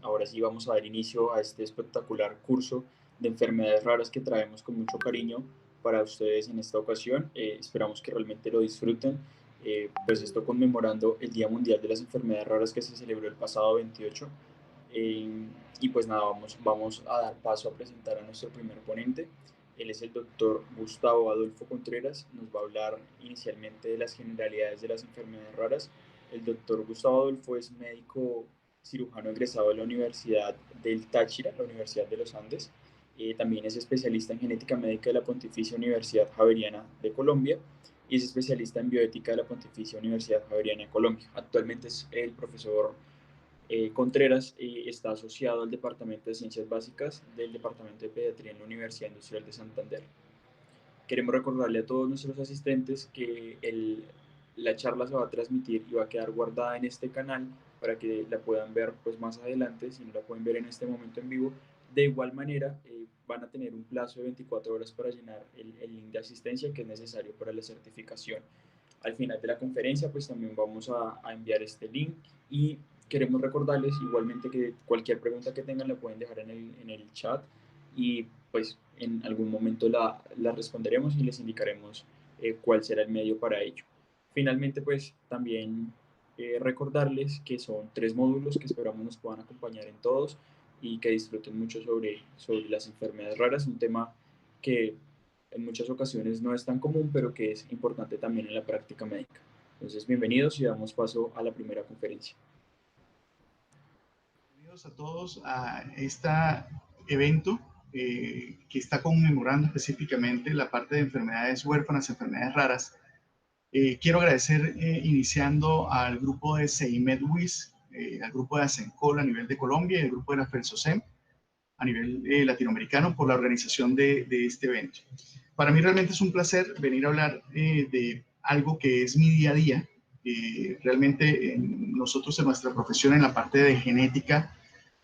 Ahora sí vamos a dar inicio a este espectacular curso de enfermedades raras que traemos con mucho cariño para ustedes en esta ocasión. Esperamos que realmente lo disfruten. Pues esto conmemorando el Día Mundial de las Enfermedades Raras que se celebró el pasado 28. Y pues nada, vamos a dar paso a presentar a nuestro primer ponente. Él es el doctor Gustavo Adolfo Contreras. Nos va a hablar inicialmente de las generalidades de las enfermedades raras. El doctor Gustavo Adolfo es médico cirujano egresado de la Universidad del Táchira, la Universidad de los Andes. También es especialista en genética médica de la Pontificia Universidad Javeriana de Colombia y es especialista en bioética de la Pontificia Universidad Javeriana de Colombia. Actualmente es el profesor Contreras está asociado al Departamento de Ciencias Básicas del Departamento de Pediatría en la Universidad Industrial de Santander. Queremos recordarle a todos nuestros asistentes que la charla se va a transmitir y va a quedar guardada en este canal para que la puedan ver pues, más adelante, si no la pueden ver en este momento en vivo. De igual manera, van a tener un plazo de 24 horas para llenar el link de asistencia que es necesario para la certificación. Al final de la conferencia, pues también vamos a enviar este link y queremos recordarles igualmente que cualquier pregunta que tengan la pueden dejar en el chat y pues en algún momento la responderemos y les indicaremos cuál será el medio para ello. Finalmente, pues también recordarles que son 3 módulos que esperamos nos puedan acompañar en todos y que disfruten mucho sobre las enfermedades raras, un tema que en muchas ocasiones no es tan común, pero que es importante también en la práctica médica. Entonces, bienvenidos y damos paso a la primera conferencia. Bienvenidos a todos a este evento que está conmemorando específicamente la parte de enfermedades huérfanas, enfermedades raras. Quiero agradecer iniciando al grupo de CEIMED-WIS, al grupo de ASENCOL a nivel de Colombia y al grupo de la FELSOSEM a nivel latinoamericano por la organización de este evento. Para mí realmente es un placer venir a hablar de algo que es mi día a día. Realmente nosotros en nuestra profesión, en la parte de genética,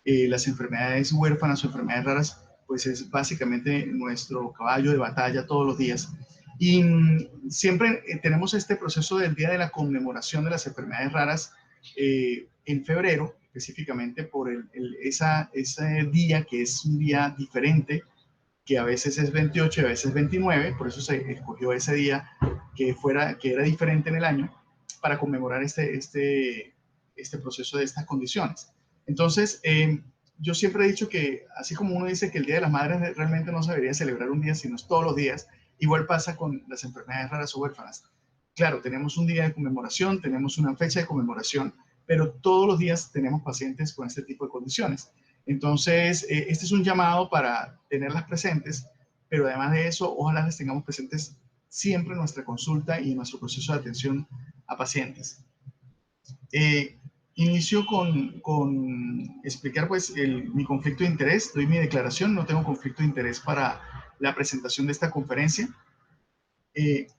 las enfermedades huérfanas o enfermedades raras, pues es básicamente nuestro caballo de batalla todos los días. Y siempre tenemos este proceso del día de la conmemoración de las enfermedades raras en febrero, específicamente por ese día que es un día diferente, que a veces es 28 y a veces es 29, por eso se escogió ese día que era diferente en el año para conmemorar este proceso de estas condiciones. Entonces, yo siempre he dicho que así como uno dice que el Día de las Madres realmente no se debería celebrar un día, sino es todos los días, igual pasa con las enfermedades raras o huérfanas. Claro, tenemos un día de conmemoración, tenemos una fecha de conmemoración, pero todos los días tenemos pacientes con este tipo de condiciones. Entonces, este es un llamado para tenerlas presentes, pero además de eso, ojalá las tengamos presentes siempre en nuestra consulta y en nuestro proceso de atención a pacientes. Inicio con explicar pues mi conflicto de interés, doy mi declaración, no tengo conflicto de interés para la presentación de esta conferencia.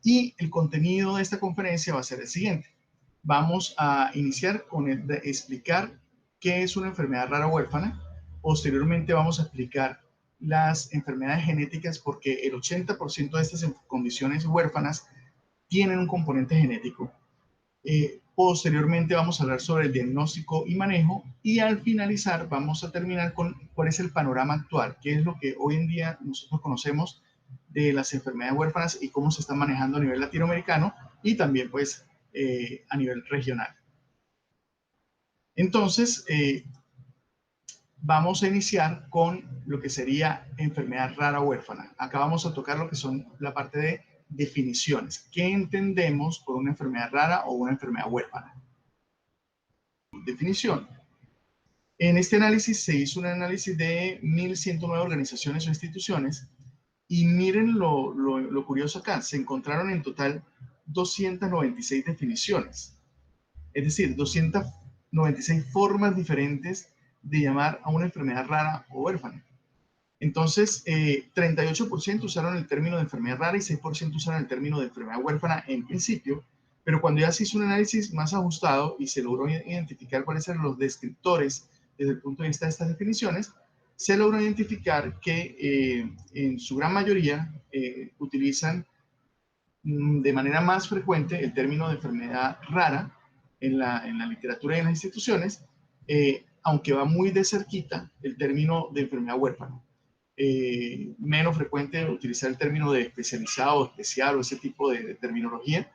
Y el contenido de esta conferencia va a ser el siguiente. Vamos a iniciar con el de explicar qué es una enfermedad rara huérfana. Posteriormente vamos a explicar las enfermedades genéticas porque el 80% de estas condiciones huérfanas tienen un componente genético. Posteriormente vamos a hablar sobre el diagnóstico y manejo y al finalizar vamos a terminar con cuál es el panorama actual, qué es lo que hoy en día nosotros conocemos de las enfermedades huérfanas y cómo se están manejando a nivel latinoamericano y también pues a nivel regional. Entonces, vamos a iniciar con lo que sería enfermedad rara huérfana. Acá vamos a tocar lo que son la parte de definiciones. ¿Qué entendemos por una enfermedad rara o una enfermedad huérfana? Definición. En este análisis se hizo un análisis de 1.109 organizaciones o instituciones y miren lo curioso acá, se encontraron en total 296 definiciones, es decir, 296 formas diferentes de llamar a una enfermedad rara o huérfana. Entonces, 38% usaron el término de enfermedad rara y 6% usaron el término de enfermedad huérfana en principio, pero cuando ya se hizo un análisis más ajustado y se logró identificar cuáles eran los descriptores desde el punto de vista de estas definiciones, se logró identificar que en su gran mayoría utilizan de manera más frecuente el término de enfermedad rara en la literatura y en las instituciones, aunque va muy de cerquita, el término de enfermedad huérfana. Menos frecuente utilizar el término de especializado, especial o ese tipo de terminología.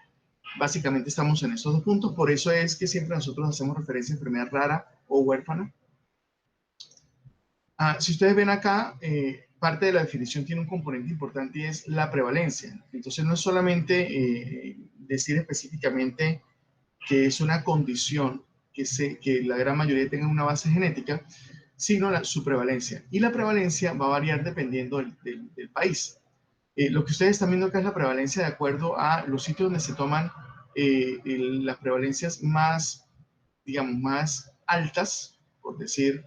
Básicamente estamos en esos dos puntos, por eso es que siempre nosotros hacemos referencia a enfermedad rara o huérfana. Si ustedes ven acá, parte de la definición tiene un componente importante y es la prevalencia. Entonces no es solamente decir específicamente que es una condición que la gran mayoría tenga una base genética, sino su prevalencia. Y la prevalencia va a variar dependiendo del país. Lo que ustedes están viendo acá es la prevalencia de acuerdo a los sitios donde se toman las prevalencias más, digamos, más altas, por decir,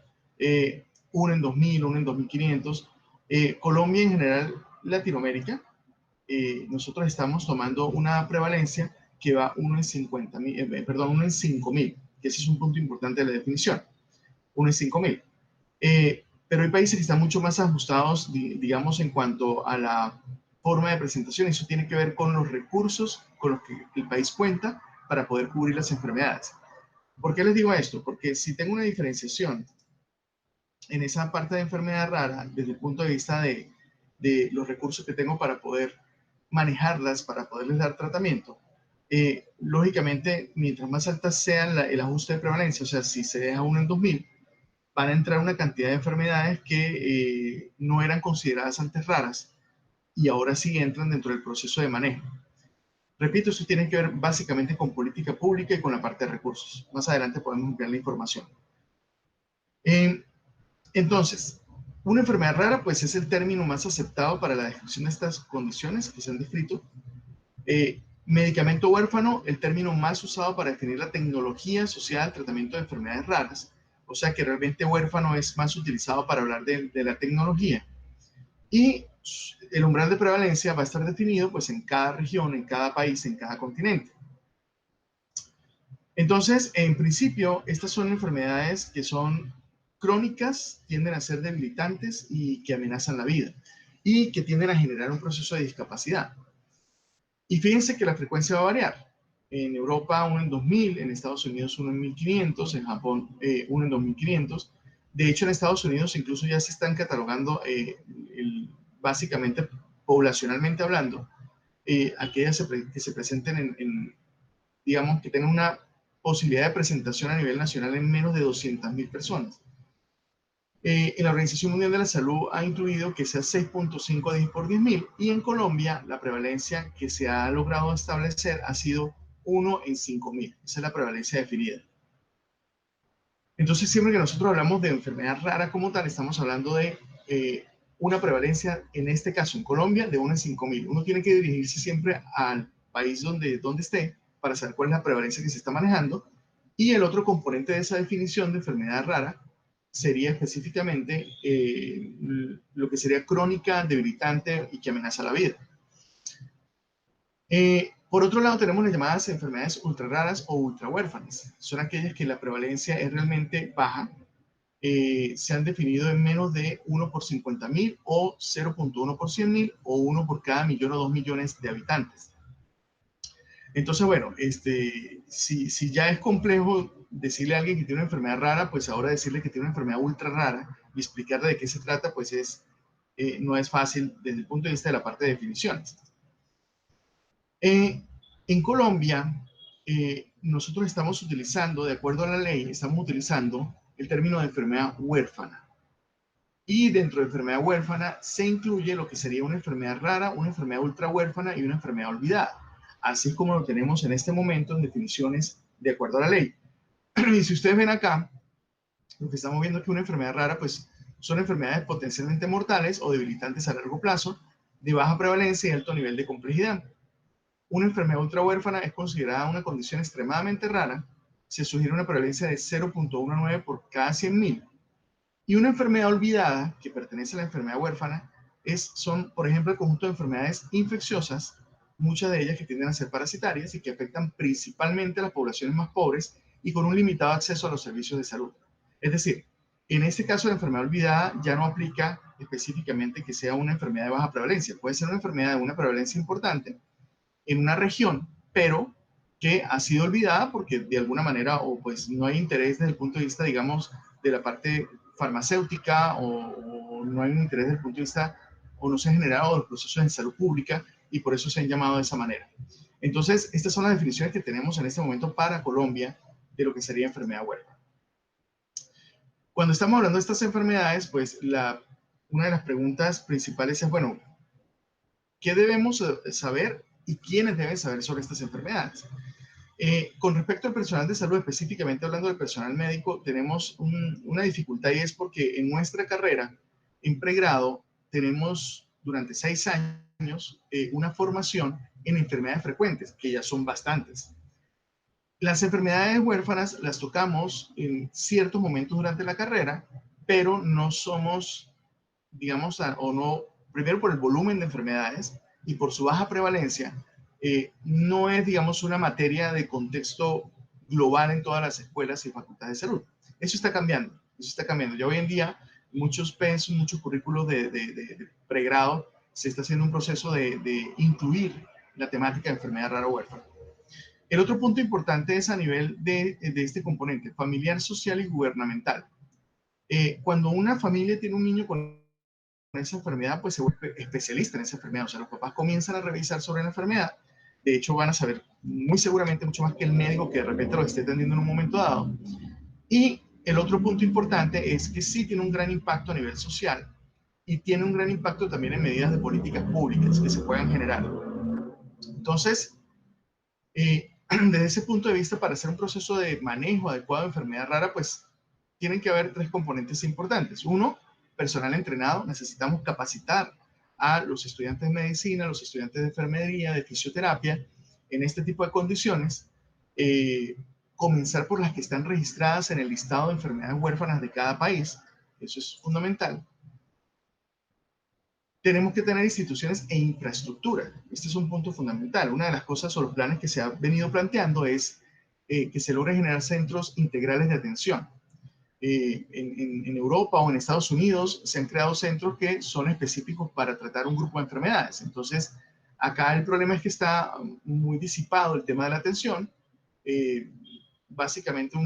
uno en 2000, uno en 2500. Colombia en general, Latinoamérica, nosotros estamos tomando una prevalencia que va 1 en 50.000, perdón, 1 en 5.000, que ese es un punto importante de la definición, 1 en 5.000. Pero hay países que están mucho más ajustados, digamos, en cuanto a la forma de presentación. Eso tiene que ver con los recursos con los que el país cuenta para poder cubrir las enfermedades. ¿Por qué les digo esto? Porque si tengo una diferenciación en esa parte de enfermedad rara, desde el punto de vista de los recursos que tengo para poder manejarlas, para poderles dar tratamiento, lógicamente, mientras más altas sean el ajuste de prevalencia, o sea, si se deja 1 en 2000, van a entrar una cantidad de enfermedades que no eran consideradas antes raras y ahora sí entran dentro del proceso de manejo. Repito, eso tiene que ver básicamente con política pública y con la parte de recursos. Más adelante podemos ampliar la información. Entonces, una enfermedad rara, pues es el término más aceptado para la descripción de estas condiciones que se han descrito. Medicamento huérfano, el término más usado para definir la tecnología asociada al tratamiento de enfermedades raras. O sea que realmente huérfano es más utilizado para hablar de la tecnología. Y el umbral de prevalencia va a estar definido pues en cada región, en cada país, en cada continente. Entonces, en principio, estas son enfermedades que son crónicas, tienden a ser debilitantes y que amenazan la vida y que tienden a generar un proceso de discapacidad. Y fíjense que la frecuencia va a variar. En Europa 1 en 2000, en Estados Unidos 1 en 1500, en Japón 1 en 2500. De hecho, en Estados Unidos incluso ya se están catalogando, básicamente, poblacionalmente hablando, aquellas que se presenten digamos, que tengan una posibilidad de presentación a nivel nacional en menos de 200.000 personas. En la Organización Mundial de la Salud ha incluido que sea 6.5 10 por 10.000 y en Colombia la prevalencia que se ha logrado establecer ha sido 1 en 5.000. Esa es la prevalencia definida. Entonces, siempre que nosotros hablamos de enfermedad rara como tal, estamos hablando de una prevalencia, en este caso en Colombia, de 1 en 5.000. Uno tiene que dirigirse siempre al país donde esté para saber cuál es la prevalencia que se está manejando. Y el otro componente de esa definición de enfermedad rara sería específicamente lo que sería crónica, debilitante y que amenaza la vida. Por otro lado, tenemos las llamadas enfermedades ultra raras o ultra huérfanas. Son aquellas que la prevalencia es realmente baja. Se han definido en menos de 1 por 50.000 o 0.1 por 100.000 o 1 por cada millón o 2 millones de habitantes. Entonces, bueno, si ya es complejo decirle a alguien que tiene una enfermedad rara, pues ahora decirle que tiene una enfermedad ultra rara y explicarle de qué se trata, pues no es fácil desde el punto de vista de la parte de definiciones. En Colombia, nosotros estamos utilizando, de acuerdo a la ley, estamos utilizando el término de enfermedad huérfana. Y dentro de enfermedad huérfana se incluye lo que sería una enfermedad rara, una enfermedad ultra huérfana y una enfermedad olvidada. Así es como lo tenemos en este momento en definiciones de acuerdo a la ley. Y si ustedes ven acá, lo que estamos viendo es que una enfermedad rara, pues son enfermedades potencialmente mortales o debilitantes a largo plazo, de baja prevalencia y alto nivel de complejidad. Una enfermedad ultra huérfana es considerada una condición extremadamente rara. Se sugiere una prevalencia de 0.19 por cada 100.000. Y una enfermedad olvidada, que pertenece a la enfermedad huérfana, son, por ejemplo, el conjunto de enfermedades infecciosas, muchas de ellas que tienden a ser parasitarias y que afectan principalmente a las poblaciones más pobres y con un limitado acceso a los servicios de salud. Es decir, en este caso la enfermedad olvidada ya no aplica específicamente que sea una enfermedad de baja prevalencia. Puede ser una enfermedad de una prevalencia importante en una región, pero que ha sido olvidada porque de alguna manera o pues no hay interés desde el punto de vista, digamos, de la parte farmacéutica o no hay un interés desde el punto de vista o no se han generado los procesos en salud pública y por eso se han llamado de esa manera. Entonces, estas son las definiciones que tenemos en este momento para Colombia de lo que sería enfermedad huérfana. Cuando estamos hablando de estas enfermedades, pues una de las preguntas principales es, bueno, ¿qué debemos saber y quiénes deben saber sobre estas enfermedades? Con respecto al personal de salud, específicamente hablando del personal médico, tenemos una dificultad y es porque en nuestra carrera, en pregrado, tenemos durante 6 años una formación en enfermedades frecuentes, que ya son bastantes. Las enfermedades huérfanas las tocamos en ciertos momentos durante la carrera, pero no somos, digamos, o no, primero por el volumen de enfermedades y por su baja prevalencia, no es, digamos, una materia de contexto global en todas las escuelas y facultades de salud. Eso está cambiando, eso está cambiando. Ya hoy en día, muchos PENS, muchos currículos de pregrado, se está haciendo un proceso de incluir la temática de enfermedad rara huérfana. El otro punto importante es a nivel de este componente familiar, social y gubernamental. Cuando una familia tiene un niño con esa enfermedad, pues se vuelve especialista en esa enfermedad. O sea, los papás comienzan a revisar sobre la enfermedad. De hecho, van a saber muy seguramente mucho más que el médico que de repente lo esté atendiendo en un momento dado. Y el otro punto importante es que sí tiene un gran impacto a nivel social y tiene un gran impacto también en medidas de políticas públicas que se puedan generar. Entonces, desde ese punto de vista, para hacer un proceso de manejo adecuado de enfermedad rara, pues tienen que haber 3 componentes importantes. Uno, personal entrenado. Necesitamos capacitar a los estudiantes de medicina, a los estudiantes de enfermería, de fisioterapia, en este tipo de condiciones. Comenzar por las que están registradas en el listado de enfermedades huérfanas de cada país. Eso es fundamental. Tenemos que tener instituciones e infraestructura. Este es un punto fundamental. Una de las cosas o los planes que se ha venido planteando es que se logren generar centros integrales de atención. En Europa o en Estados Unidos se han creado centros que son específicos para tratar un grupo de enfermedades. Entonces, acá el problema es que está muy disipado el tema de la atención. Básicamente,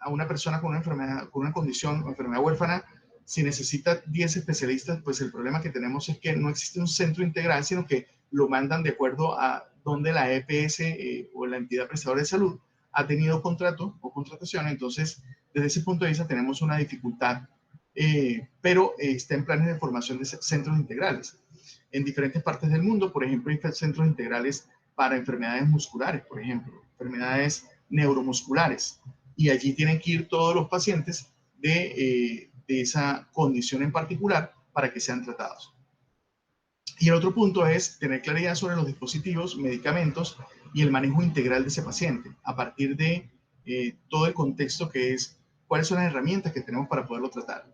a una persona con una enfermedad, con una condición o enfermedad huérfana, si necesita 10 especialistas, pues el problema que tenemos es que no existe un centro integral, sino que lo mandan de acuerdo a donde la EPS o la entidad prestadora de salud ha tenido contrato o contratación. Entonces, desde ese punto de vista tenemos una dificultad, pero está en planes de formación de centros integrales. En diferentes partes del mundo, por ejemplo, hay centros integrales para enfermedades musculares, por ejemplo, enfermedades neuromusculares, y allí tienen que ir todos los pacientes de esa condición en particular para que sean tratados. Y el otro punto es tener claridad sobre los dispositivos, medicamentos y el manejo integral de ese paciente a partir de todo el contexto que es cuáles son las herramientas que tenemos para poderlo tratar.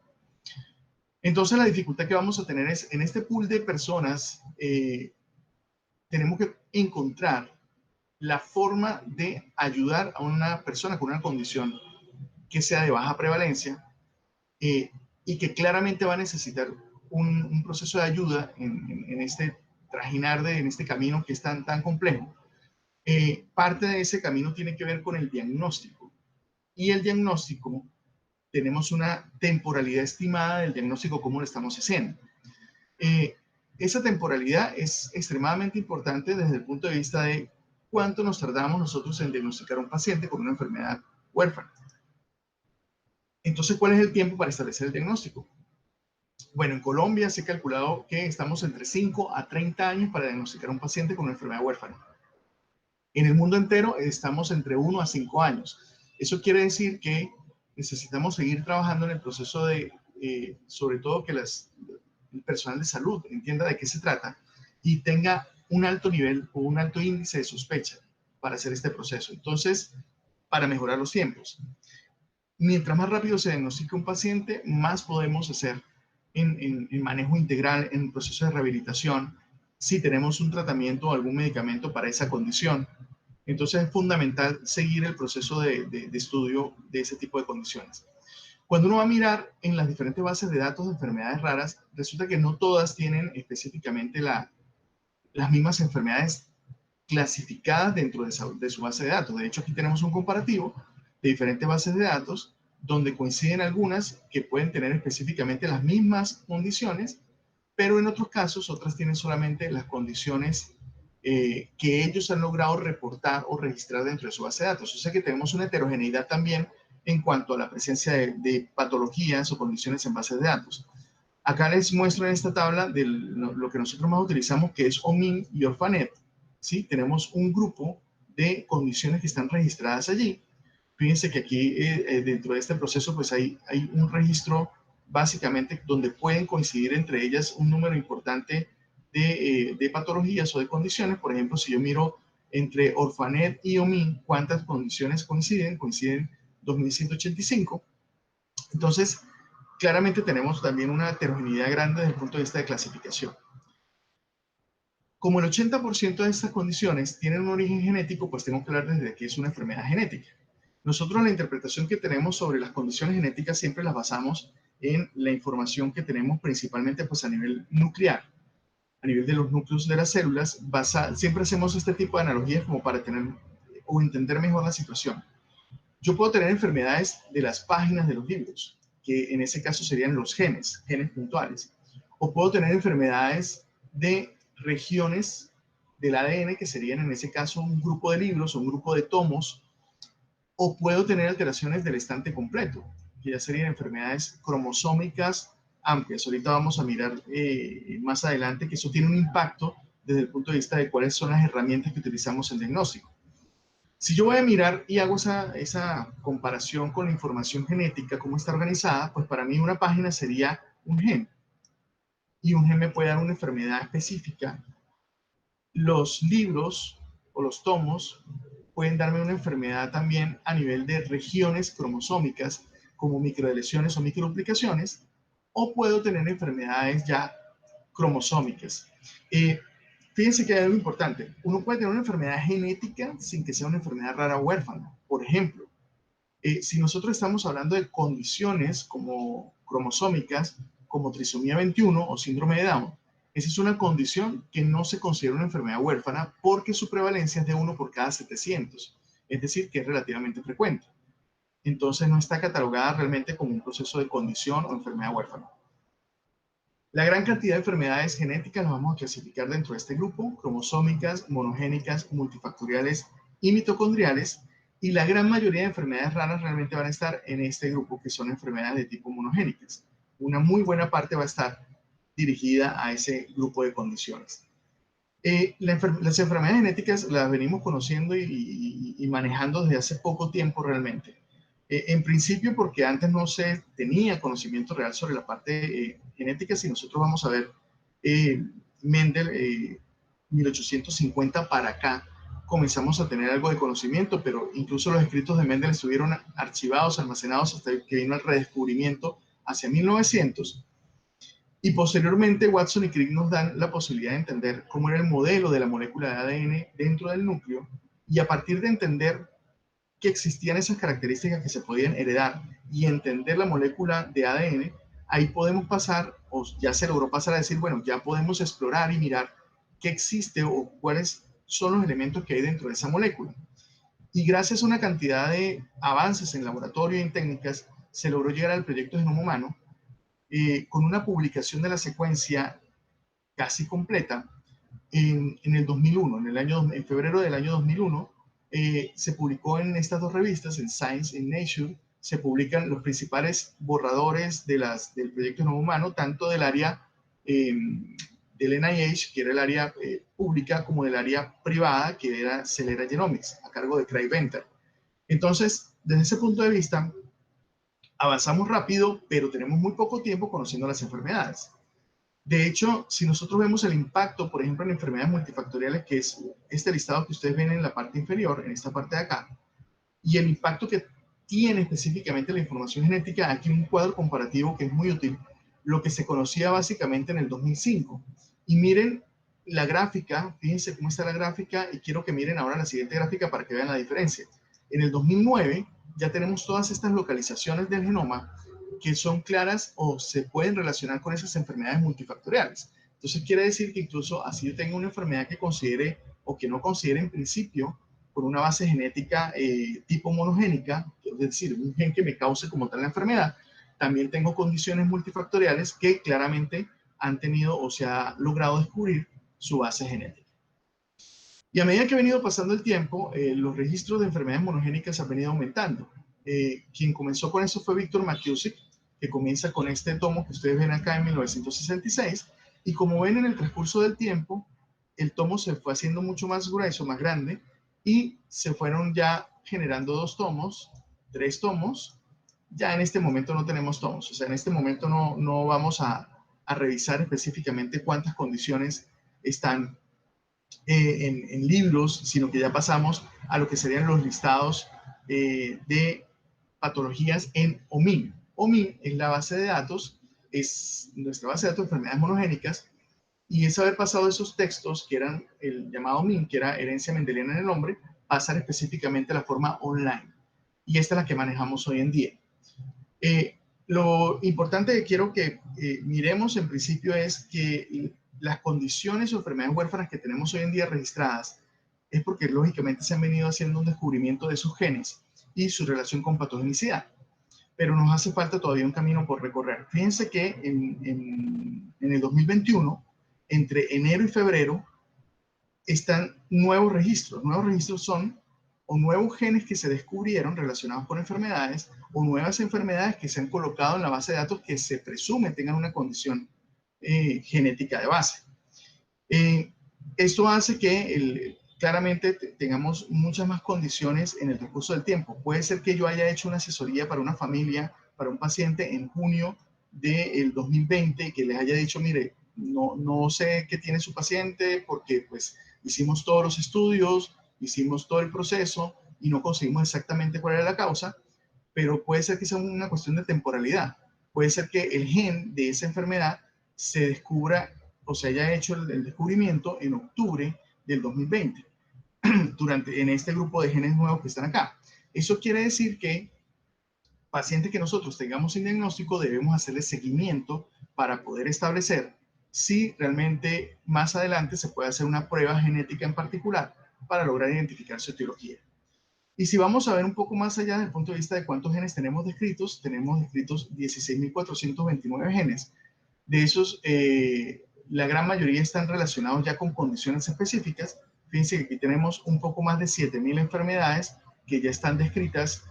Entonces, la dificultad que vamos a tener es en este pool de personas, tenemos que encontrar la forma de ayudar a una persona con una condición que sea de baja prevalencia, y que claramente va a necesitar un proceso de ayuda en este trajinar, en este camino que es tan complejo. Parte de ese camino tiene que ver con el diagnóstico. Y el diagnóstico, tenemos una temporalidad estimada del diagnóstico, cómo lo estamos haciendo. Esa temporalidad es extremadamente importante desde el punto de vista de cuánto nos tardamos nosotros en diagnosticar a un paciente con una enfermedad huérfana. Entonces, ¿cuál es el tiempo para establecer el diagnóstico? Bueno, en Colombia se ha calculado que estamos entre 5 a 30 años para diagnosticar a un paciente con una enfermedad huérfana. En el mundo entero estamos entre 1 a 5 años. Eso quiere decir que necesitamos seguir trabajando en el proceso de, sobre todo que el personal de salud entienda de qué se trata y tenga un alto nivel o un alto índice de sospecha para hacer este proceso. Entonces, para mejorar los tiempos. Mientras más rápido se diagnostica un paciente, más podemos hacer en manejo integral, en proceso de rehabilitación, si tenemos un tratamiento o algún medicamento para esa condición. Entonces es fundamental seguir el proceso de estudio de ese tipo de condiciones. Cuando uno va a mirar en las diferentes bases de datos de enfermedades raras, resulta que no todas tienen específicamente las mismas enfermedades clasificadas dentro de su base de datos. De hecho, aquí tenemos un comparativo de diferentes bases de datos donde coinciden algunas que pueden tener específicamente las mismas condiciones, pero en otros casos otras tienen solamente las condiciones que ellos han logrado reportar o registrar dentro de su base de datos. O sea que tenemos una heterogeneidad también en cuanto a la presencia de patologías o condiciones en bases de datos. Acá les muestro en esta tabla lo que nosotros más utilizamos, que es OMIN y Orphanet. ¿Sí? Tenemos un grupo de condiciones que están registradas allí. Fíjense que aquí dentro de este proceso pues hay un registro básicamente donde pueden coincidir entre ellas un número importante de patologías o de condiciones. Por ejemplo, si yo miro entre Orphanet y OMIN, ¿cuántas condiciones coinciden? Coinciden 2185. Entonces, claramente tenemos también una heterogeneidad grande desde el punto de vista de clasificación. Como el 80% de estas condiciones tienen un origen genético, pues tengo que hablar desde que es una enfermedad genética. Nosotros la interpretación que tenemos sobre las condiciones genéticas siempre las basamos en la información que tenemos principalmente pues a nivel nuclear, a nivel de los núcleos de las células. Siempre hacemos este tipo de analogías como para tener o entender mejor la situación. Yo puedo tener enfermedades de las páginas de los libros, que en ese caso serían los genes puntuales. O puedo tener enfermedades de regiones del ADN, que serían en ese caso un grupo de libros o un grupo de tomos. O puedo tener alteraciones del estante completo, que ya serían enfermedades cromosómicas amplias. Ahorita vamos a mirar más adelante que eso tiene un impacto desde el punto de vista de cuáles son las herramientas que utilizamos en diagnóstico. Si yo voy a mirar y hago esa comparación con la información genética, cómo está organizada, pues para mí una página sería un gen. Y un gen me puede dar una enfermedad específica. Los libros o los tomos pueden darme una enfermedad también a nivel de regiones cromosómicas, como microdeleciones o microduplicaciones, o puedo tener enfermedades ya cromosómicas. Fíjense que hay algo importante. Uno puede tener una enfermedad genética sin que sea una enfermedad rara o huérfana. Por ejemplo, si nosotros estamos hablando de condiciones como cromosómicas, como trisomía 21 o síndrome de Down, esa es una condición que no se considera una enfermedad huérfana porque su prevalencia es de 1 por cada 700, es decir, que es relativamente frecuente. Entonces no está catalogada realmente como un proceso de condición o enfermedad huérfana. La gran cantidad de enfermedades genéticas las vamos a clasificar dentro de este grupo: cromosómicas, monogénicas, multifactoriales y mitocondriales. Y la gran mayoría de enfermedades raras realmente van a estar en este grupo, que son enfermedades de tipo monogénicas. Una muy buena parte va a estar dirigida a ese grupo de condiciones. Las enfermedades genéticas las venimos conociendo y manejando desde hace poco tiempo realmente. En principio porque antes no se tenía conocimiento real sobre la parte genética. Si nosotros vamos a ver Mendel, 1850 para acá, comenzamos a tener algo de conocimiento, pero incluso los escritos de Mendel estuvieron archivados, almacenados, hasta que vino el redescubrimiento hacia 1900. Y posteriormente Watson y Crick nos dan la posibilidad de entender cómo era el modelo de la molécula de ADN dentro del núcleo, y a partir de entender que existían esas características que se podían heredar y entender la molécula de ADN, ahí podemos pasar, o ya se logró pasar a decir, bueno, ya podemos explorar y mirar qué existe o cuáles son los elementos que hay dentro de esa molécula. Y gracias a una cantidad de avances en laboratorio y en técnicas, se logró llegar al proyecto Genoma Humano, con una publicación de la secuencia casi completa en el 2001, en febrero del año 2001. Se publicó en estas dos revistas, en Science y Nature. Se publican los principales borradores del proyecto Genoma Humano, tanto del área del NIH, que era el área pública, como del área privada, que era Celera Genomics, a cargo de Craig Venter. Entonces, desde ese punto de vista, avanzamos rápido, pero tenemos muy poco tiempo conociendo las enfermedades. De hecho, si nosotros vemos el impacto, por ejemplo, en enfermedades multifactoriales, que es este listado que ustedes ven en la parte inferior, en esta parte de acá, y el impacto que tiene específicamente la información genética, aquí un cuadro comparativo que es muy útil, lo que se conocía básicamente en el 2005. Y miren la gráfica, fíjense cómo está la gráfica, y quiero que miren ahora la siguiente gráfica para que vean la diferencia. En el 2009 ya tenemos todas estas localizaciones del genoma que son claras o se pueden relacionar con esas enfermedades multifactoriales. Entonces quiere decir que incluso así yo tengo una enfermedad que considere o que no considere en principio con una base genética tipo monogénica, es decir, un gen que me cause como tal la enfermedad. También tengo condiciones multifactoriales que claramente han tenido o se ha logrado descubrir su base genética. Y a medida que ha venido pasando el tiempo, los registros de enfermedades monogénicas han venido aumentando. Quien comenzó con eso fue Víctor McKusick, que comienza con este tomo que ustedes ven acá en 1966, y como ven en el transcurso del tiempo, el tomo se fue haciendo mucho más grueso, más grande, y se fueron ya generando 2 tomos, 3 tomos. Ya en este momento no tenemos tomos, o sea, en este momento no vamos a revisar específicamente cuántas condiciones están en libros, sino que ya pasamos a lo que serían los listados de patologías en OMIM. OMIM es la base de datos, es nuestra base de datos de enfermedades monogénicas, y es haber pasado esos textos que eran el llamado OMIM, que era herencia mendeliana en el hombre, pasar específicamente a la forma online. Y esta es la que manejamos hoy en día. Lo importante que quiero que miremos en principio es que las condiciones o enfermedades huérfanas que tenemos hoy en día registradas es porque lógicamente se han venido haciendo un descubrimiento de sus genes y su relación con patogenicidad, pero nos hace falta todavía un camino por recorrer. Fíjense que en el 2021, entre enero y febrero, están nuevos registros. Nuevos registros son o nuevos genes que se descubrieron relacionados con enfermedades o nuevas enfermedades que se han colocado en la base de datos que se presume tengan una condición genética de base. Esto hace que claramente tengamos muchas más condiciones en el transcurso del tiempo. Puede ser que yo haya hecho una asesoría para una familia, para un paciente en junio del 2020, que les haya dicho, mire, no sé qué tiene su paciente porque pues hicimos todos los estudios, hicimos todo el proceso y no conseguimos exactamente cuál era la causa, pero puede ser que sea una cuestión de temporalidad. Puede ser que el gen de esa enfermedad se descubra o se haya hecho el descubrimiento en octubre del 2020, en este grupo de genes nuevos que están acá. Eso quiere decir que pacientes que nosotros tengamos sin diagnóstico debemos hacerle seguimiento para poder establecer si realmente más adelante se puede hacer una prueba genética en particular para lograr identificar su etiología. Y si vamos a ver un poco más allá desde el punto de vista de cuántos genes tenemos descritos 16.429 genes. De esos, la gran mayoría están relacionados ya con condiciones específicas. Fíjense que aquí tenemos un poco más de 7.000 enfermedades que ya están descritas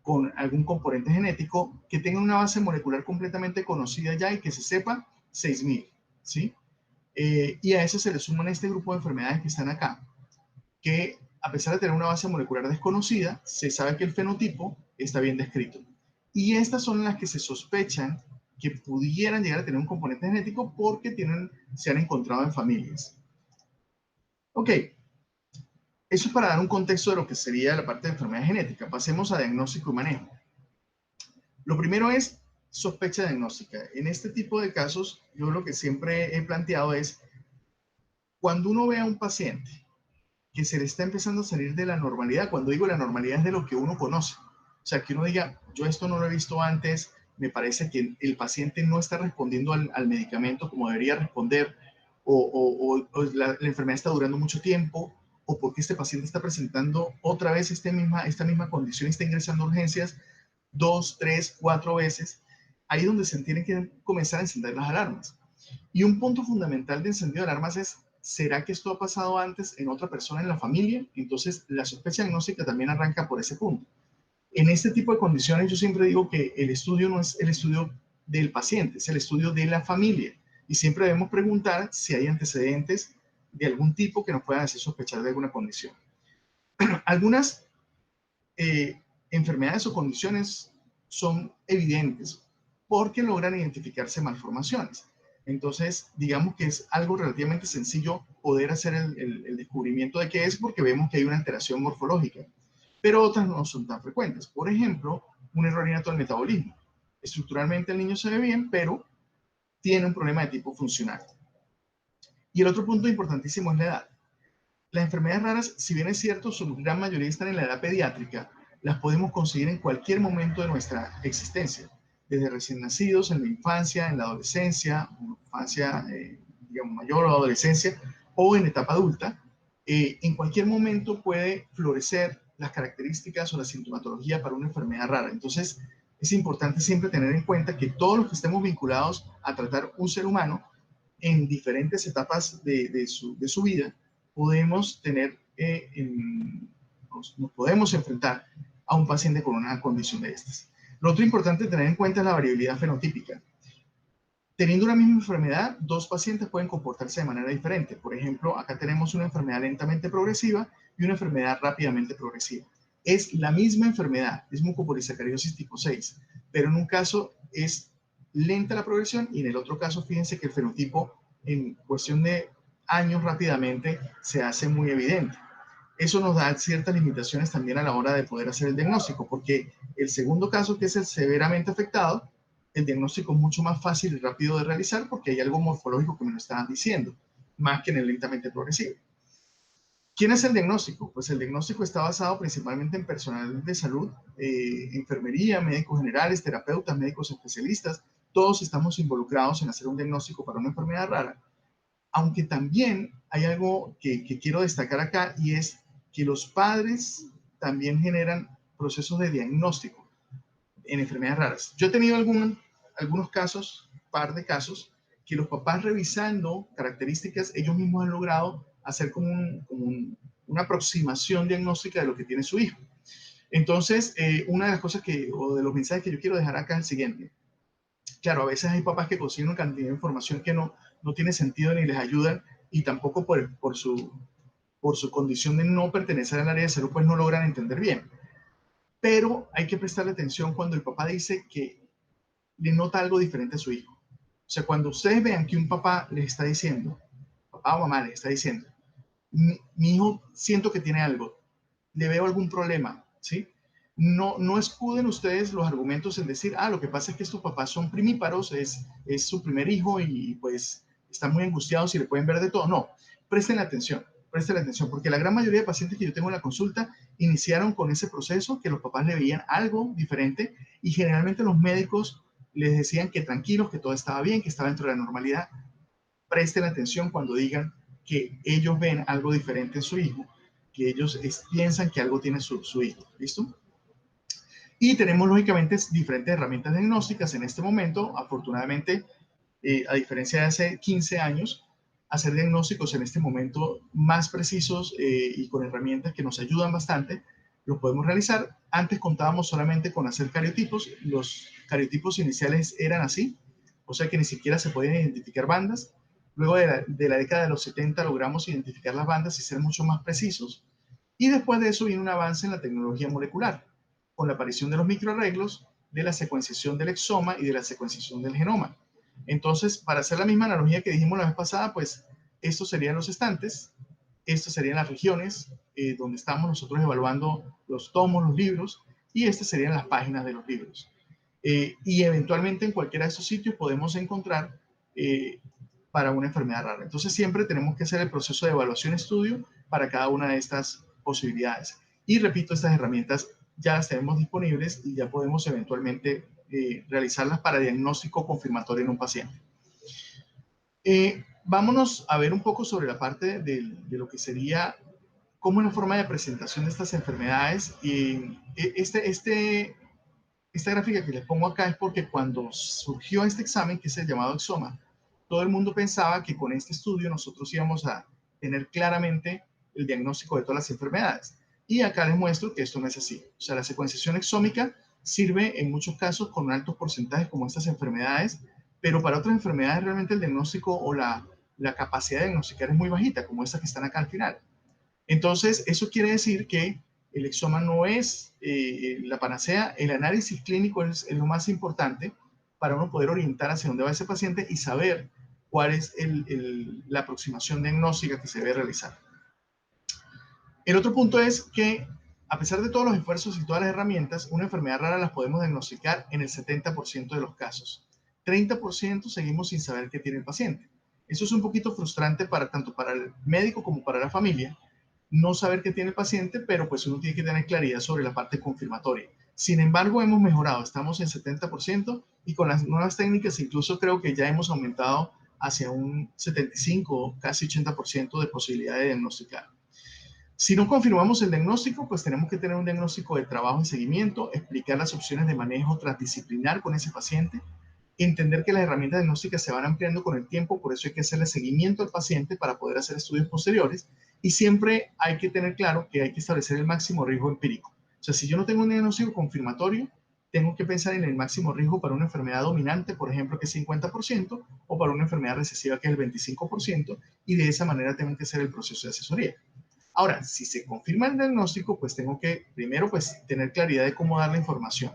con algún componente genético que tenga una base molecular completamente conocida ya y que se sepa 6.000, ¿sí? Y a eso se le suman este grupo de enfermedades que están acá, que a pesar de tener una base molecular desconocida, se sabe que el fenotipo está bien descrito. Y estas son las que se sospechan que pudieran llegar a tener un componente genético porque se han encontrado en familias. Ok, eso es para dar un contexto de lo que sería la parte de enfermedad genética. Pasemos a diagnóstico y manejo. Lo primero es sospecha diagnóstica. En este tipo de casos, yo lo que siempre he planteado es, cuando uno ve a un paciente que se le está empezando a salir de la normalidad, cuando digo la normalidad es de lo que uno conoce, o sea, que uno diga, yo esto no lo he visto antes, me parece que el paciente no está respondiendo al medicamento como debería responder, o la enfermedad está durando mucho tiempo, o porque este paciente está presentando otra vez esta misma condición y está ingresando a urgencias 2, 3, 4 veces, ahí es donde se tienen que comenzar a encender las alarmas. Y un punto fundamental de encendido de alarmas es, ¿será que esto ha pasado antes en otra persona en la familia? Entonces, la sospecha diagnóstica también arranca por ese punto. En este tipo de condiciones, yo siempre digo que el estudio no es el estudio del paciente, es el estudio de la familia. Y siempre debemos preguntar si hay antecedentes de algún tipo que nos puedan hacer sospechar de alguna condición. Algunas enfermedades o condiciones son evidentes porque logran identificarse malformaciones. Entonces, digamos que es algo relativamente sencillo poder hacer el descubrimiento de qué es porque vemos que hay una alteración morfológica, pero otras no son tan frecuentes. Por ejemplo, un error innato del metabolismo. Estructuralmente el niño se ve bien, pero tiene un problema de tipo funcional. Y el otro punto importantísimo es la edad. Las enfermedades raras, si bien es cierto, su gran mayoría están en la edad pediátrica, las podemos conseguir en cualquier momento de nuestra existencia, desde recién nacidos, en la infancia, en la adolescencia, digamos, mayor o adolescencia, o en etapa adulta, en cualquier momento puede florecer las características o la sintomatología para una enfermedad rara. Entonces, es importante siempre tener en cuenta que todos los que estemos vinculados a tratar un ser humano en diferentes etapas de su vida, podemos tener, nos podemos enfrentar a un paciente con una condición de estas. Lo otro importante tener en cuenta es la variabilidad fenotípica. Teniendo una misma enfermedad, dos pacientes pueden comportarse de manera diferente. Por ejemplo, acá tenemos una enfermedad lentamente progresiva y una enfermedad rápidamente progresiva. Es la misma enfermedad, es mucopolisacaridosis tipo 6, pero en un caso es lenta la progresión y en el otro caso, fíjense que el fenotipo en cuestión de años rápidamente se hace muy evidente. Eso nos da ciertas limitaciones también a la hora de poder hacer el diagnóstico, porque el segundo caso, que es el severamente afectado, el diagnóstico es mucho más fácil y rápido de realizar porque hay algo morfológico que me lo estaban diciendo, más que en el lentamente progresivo. ¿Quién es el diagnóstico? Pues el diagnóstico está basado principalmente en personal de salud, enfermería, médicos generales, terapeutas, médicos especialistas. Todos estamos involucrados en hacer un diagnóstico para una enfermedad rara, aunque también hay algo que quiero destacar acá y es que los padres también generan procesos de diagnóstico en enfermedades raras. Yo he tenido algunos casos, par de casos, que los papás revisando características, ellos mismos han logrado hacer como una aproximación diagnóstica de lo que tiene su hijo. Entonces, una de las cosas o de los mensajes que yo quiero dejar acá es el siguiente. Claro, a veces hay papás que consiguen una cantidad de información que no tiene sentido ni les ayudan y tampoco por su condición de no pertenecer al área de salud, pues no logran entender bien. Pero hay que prestarle atención cuando el papá dice que le nota algo diferente a su hijo. O sea, cuando ustedes vean que un papá les está diciendo, papá o mamá les está diciendo, mi hijo siento que tiene algo, le veo algún problema, ¿sí? No escuden ustedes los argumentos en decir, lo que pasa es que estos papás son primíparos, es su primer hijo y pues están muy angustiados y le pueden ver de todo. No, presten atención, porque la gran mayoría de pacientes que yo tengo en la consulta iniciaron con ese proceso, que los papás le veían algo diferente y generalmente los médicos les decían que tranquilos, que todo estaba bien, que estaba dentro de la normalidad. Presten atención cuando digan que ellos ven algo diferente en su hijo, que ellos piensan que algo tiene su hijo, ¿listo? Y tenemos lógicamente diferentes herramientas diagnósticas en este momento. Afortunadamente, a diferencia de hace 15 años, hacer diagnósticos en este momento más precisos y con herramientas que nos ayudan bastante, los podemos realizar. Antes contábamos solamente con hacer cariotipos. Los cariotipos iniciales eran así, o sea que ni siquiera se podían identificar bandas. Luego de la década de los 70 logramos identificar las bandas y ser mucho más precisos. Y después de eso viene un avance en la tecnología molecular, con la aparición de los microarreglos, de la secuenciación del exoma y de la secuenciación del genoma. Entonces, para hacer la misma analogía que dijimos la vez pasada, pues estos serían los estantes, estas serían las regiones donde estamos nosotros evaluando los tomos, los libros, y estas serían las páginas de los libros. Y eventualmente en cualquiera de esos sitios podemos encontrar para una enfermedad rara. Entonces siempre tenemos que hacer el proceso de evaluación-estudio para cada una de estas posibilidades. Y repito, estas herramientas ya las tenemos disponibles y ya podemos eventualmente realizarlas para diagnóstico confirmatorio en un paciente. Vámonos a ver un poco sobre la parte de lo que sería cómo es la forma de presentación de estas enfermedades. Y esta gráfica que les pongo acá es porque cuando surgió este examen, que es el llamado exoma, todo el mundo pensaba que con este estudio nosotros íbamos a tener claramente el diagnóstico de todas las enfermedades. Y acá les muestro que esto no es así. O sea, la secuenciación exómica sirve en muchos casos con altos porcentajes como estas enfermedades, pero para otras enfermedades realmente el diagnóstico o la capacidad de diagnosticar es muy bajita, como estas que están acá al final. Entonces, eso quiere decir que el exoma no es la panacea. El análisis clínico es lo más importante para uno poder orientar hacia dónde va ese paciente y saber cuál es la aproximación diagnóstica que se debe realizar. El otro punto es que, a pesar de todos los esfuerzos y todas las herramientas, una enfermedad rara las podemos diagnosticar en el 70% de los casos. 30% seguimos sin saber qué tiene el paciente. Eso es un poquito frustrante tanto para el médico como para la familia, no saber qué tiene el paciente, pero pues uno tiene que tener claridad sobre la parte confirmatoria. Sin embargo, hemos mejorado, estamos en 70% y con las nuevas técnicas incluso creo que ya hemos aumentado hacia un 75, casi 80% de posibilidad de diagnosticar. Si no confirmamos el diagnóstico, pues tenemos que tener un diagnóstico de trabajo y seguimiento, explicar las opciones de manejo transdisciplinar con ese paciente, entender que las herramientas diagnósticas se van ampliando con el tiempo, por eso hay que hacerle seguimiento al paciente para poder hacer estudios posteriores, y siempre hay que tener claro que hay que establecer el máximo riesgo empírico. O sea, si yo no tengo un diagnóstico confirmatorio, tengo que pensar en el máximo riesgo para una enfermedad dominante, por ejemplo, que es 50%, o para una enfermedad recesiva, que es el 25%, y de esa manera tengo que hacer el proceso de asesoría. Ahora, si se confirma el diagnóstico, pues tengo que primero pues tener claridad de cómo dar la información,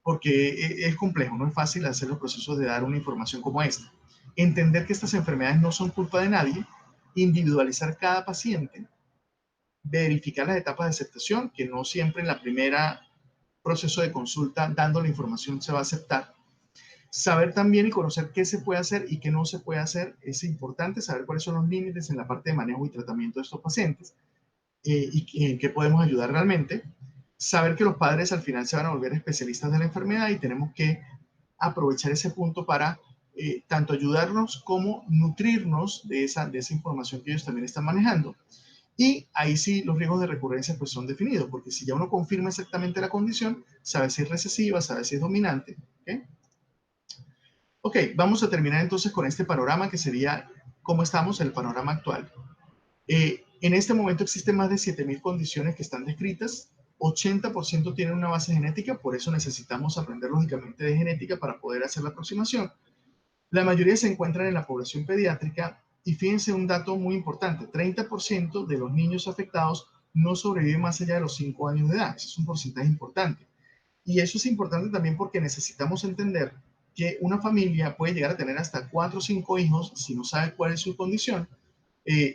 porque es complejo, no es fácil hacer los procesos de dar una información como esta. Entender que estas enfermedades no son culpa de nadie, individualizar cada paciente, verificar las etapas de aceptación, que no siempre en la primera proceso de consulta dando la información se va a aceptar. Saber también y conocer qué se puede hacer y qué no se puede hacer. Es importante saber cuáles son los límites en la parte de manejo y tratamiento de estos pacientes y en qué podemos ayudar realmente. Saber que los padres al final se van a volver especialistas de la enfermedad y tenemos que aprovechar ese punto para tanto ayudarnos como nutrirnos de esa información que ellos también están manejando. Y ahí sí los riesgos de recurrencia pues son definidos, porque si ya uno confirma exactamente la condición, sabe si es recesiva, sabe si es dominante. ¿Okay? Ok, vamos a terminar entonces con este panorama que sería cómo estamos, el panorama actual. En este momento existen más de 7.000 condiciones que están descritas. 80% tienen una base genética, por eso necesitamos aprender lógicamente de genética para poder hacer la aproximación. La mayoría se encuentran en la población pediátrica y fíjense un dato muy importante, 30% de los niños afectados no sobreviven más allá de los 5 años de edad. Eso es un porcentaje importante. Y eso es importante también porque necesitamos entender que una familia puede llegar a tener hasta 4 o 5 hijos si no sabe cuál es su condición.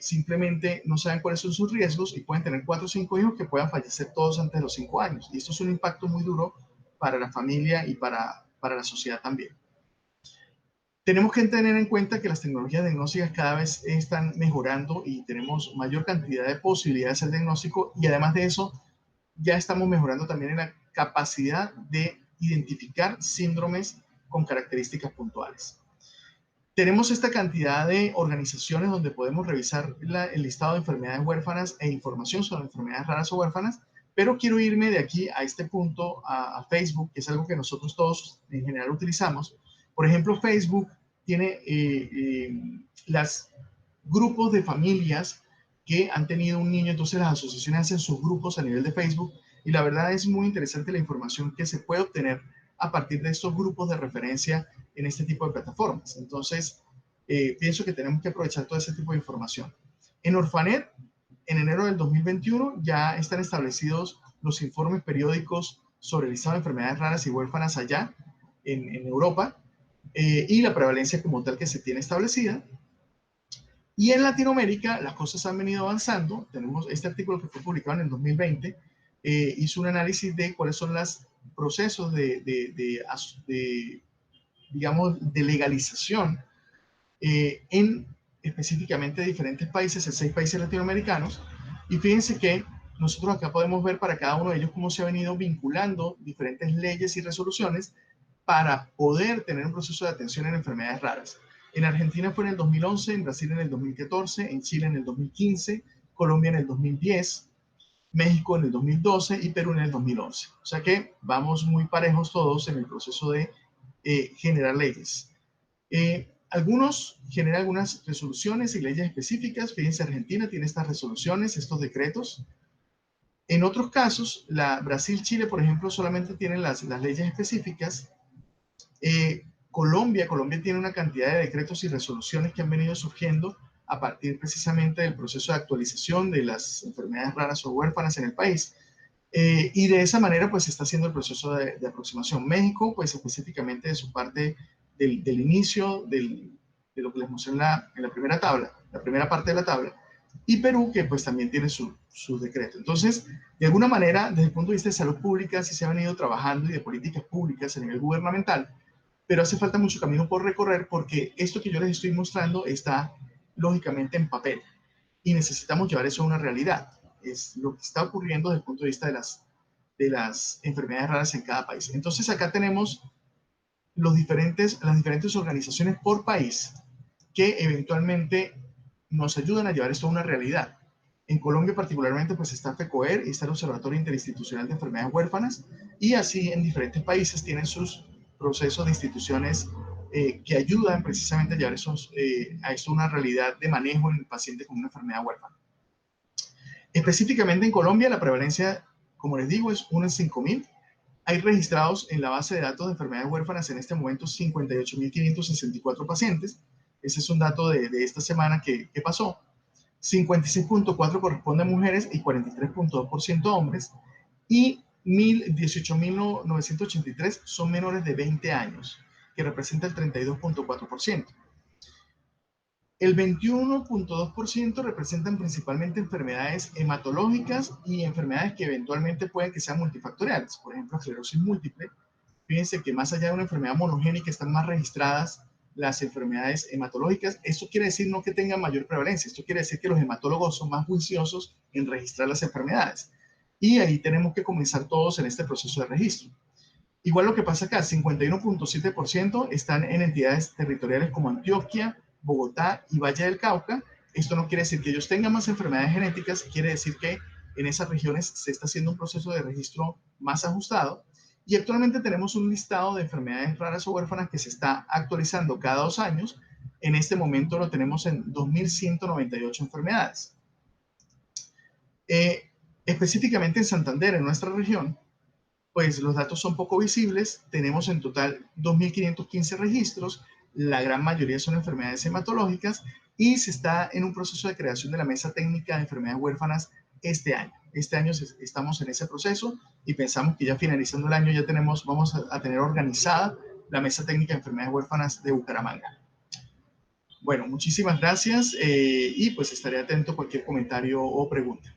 Simplemente no saben cuáles son sus riesgos y pueden tener 4 o 5 hijos que puedan fallecer todos antes de los 5 años. Y esto es un impacto muy duro para la familia y para la sociedad también. Tenemos que tener en cuenta que las tecnologías diagnósticas cada vez están mejorando y tenemos mayor cantidad de posibilidades de hacer diagnóstico y además de eso ya estamos mejorando también en la capacidad de identificar síndromes con características puntuales. Tenemos esta cantidad de organizaciones donde podemos revisar el listado de enfermedades huérfanas e información sobre enfermedades raras o huérfanas, pero quiero irme de aquí a este punto, a Facebook, que es algo que nosotros todos en general utilizamos. Por ejemplo, Facebook tiene los grupos de familias que han tenido un niño, entonces las asociaciones hacen sus grupos a nivel de Facebook y la verdad es muy interesante la información que se puede obtener a partir de estos grupos de referencia en este tipo de plataformas. Entonces, pienso que tenemos que aprovechar todo ese tipo de información. En Orphanet, en enero del 2021, ya están establecidos los informes periódicos sobre el listado de enfermedades raras y huérfanas allá en Europa y la prevalencia como tal que se tiene establecida. Y en Latinoamérica las cosas han venido avanzando. Tenemos este artículo que fue publicado en el 2020, hizo un análisis de cuáles son los procesos digamos, de legalización en específicamente diferentes países, en 6 países latinoamericanos. Y fíjense que nosotros acá podemos ver para cada uno de ellos cómo se ha venido vinculando diferentes leyes y resoluciones para poder tener un proceso de atención en enfermedades raras. En Argentina fue en el 2011, en Brasil en el 2014, en Chile en el 2015, Colombia en el 2010, México en el 2012 y Perú en el 2011. O sea que vamos muy parejos todos en el proceso de generar leyes. Algunos generan algunas resoluciones y leyes específicas. Fíjense, Argentina tiene estas resoluciones, estos decretos. En otros casos, Brasil, Chile, por ejemplo, solamente tienen las leyes específicas. Colombia tiene una cantidad de decretos y resoluciones que han venido surgiendo a partir precisamente del proceso de actualización de las enfermedades raras o huérfanas en el país. Y de esa manera, pues, se está haciendo el proceso de aproximación. México, pues, específicamente de su parte del inicio de lo que les mostré en la primera tabla, la primera parte de la tabla, y Perú, que pues también tiene su decreto. Entonces, de alguna manera, desde el punto de vista de salud pública, sí se ha venido trabajando y de políticas públicas a nivel gubernamental, pero hace falta mucho camino por recorrer porque esto que yo les estoy mostrando está lógicamente en papel y necesitamos llevar eso a una realidad. Es lo que está ocurriendo desde el punto de vista de las enfermedades raras en cada país. Entonces acá tenemos las diferentes organizaciones por país que eventualmente nos ayudan a llevar esto a una realidad. En Colombia particularmente pues está FECOER y está el Observatorio Interinstitucional de Enfermedades Huérfanas, y así en diferentes países tienen sus procesos de instituciones que ayudan precisamente a llevar a esto una realidad de manejo en el paciente con una enfermedad huérfana. Específicamente en Colombia la prevalencia, como les digo, es 1 en 5.000. Hay registrados en la base de datos de enfermedades huérfanas en este momento 58.564 pacientes. Ese es un dato de esta semana que pasó. 56.4 corresponde a mujeres y 43.2% a hombres, y 18.983 son menores de 20 años, que representa el 32.4%. El 21.2% representan principalmente enfermedades hematológicas y enfermedades que eventualmente pueden que sean multifactoriales, por ejemplo, esclerosis múltiple. Fíjense que más allá de una enfermedad monogénica están más registradas las enfermedades hematológicas. Esto quiere decir no que tengan mayor prevalencia, esto quiere decir que los hematólogos son más juiciosos en registrar las enfermedades. Y ahí tenemos que comenzar todos en este proceso de registro. Igual lo que pasa acá, 51.7% están en entidades territoriales como Antioquia, Bogotá y Valle del Cauca. Esto no quiere decir que ellos tengan más enfermedades genéticas, quiere decir que en esas regiones se está haciendo un proceso de registro más ajustado. Y actualmente tenemos un listado de enfermedades raras o huérfanas que se está actualizando cada 2 años. En este momento lo tenemos en 2.198 enfermedades. Específicamente en Santander, en nuestra región, pues los datos son poco visibles. Tenemos en total 2.515 registros, la gran mayoría son enfermedades hematológicas, y se está en un proceso de creación de la Mesa Técnica de Enfermedades Huérfanas este año. Este año estamos en ese proceso y pensamos que ya finalizando el año ya vamos a tener organizada la Mesa Técnica de Enfermedades Huérfanas de Bucaramanga. Bueno, muchísimas gracias y pues estaré atento a cualquier comentario o pregunta.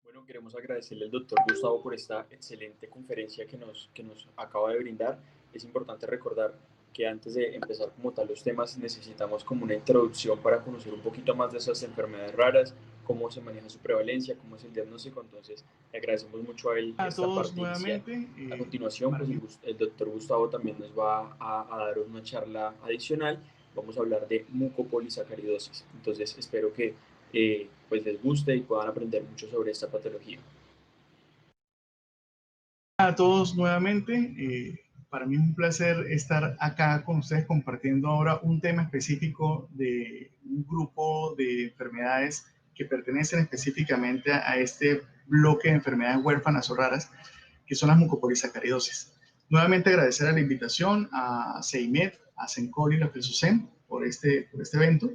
Bueno, queremos agradecerle al doctor Gustavo por esta excelente conferencia que nos acaba de brindar. Es importante recordar que antes de empezar como tal los temas necesitamos como una introducción para conocer un poquito más de esas enfermedades raras, cómo se maneja su prevalencia, cómo es el diagnóstico. Entonces, le agradecemos mucho a él A esta todos parte inicial. nuevamente. A continuación, Para pues mí. el doctor Gustavo también nos va a dar una charla adicional. Vamos a hablar de mucopolisacaridosis. Entonces, espero que pues les guste y puedan aprender mucho sobre esta patología. A todos nuevamente, para mí es un placer estar acá con ustedes compartiendo ahora un tema específico de un grupo de enfermedades que pertenecen específicamente a este bloque de enfermedades huérfanas o raras, que son las mucopolisacaridosis. Nuevamente agradecer a la invitación a CEIMED, a CENCOL y la FESUCEM por este evento.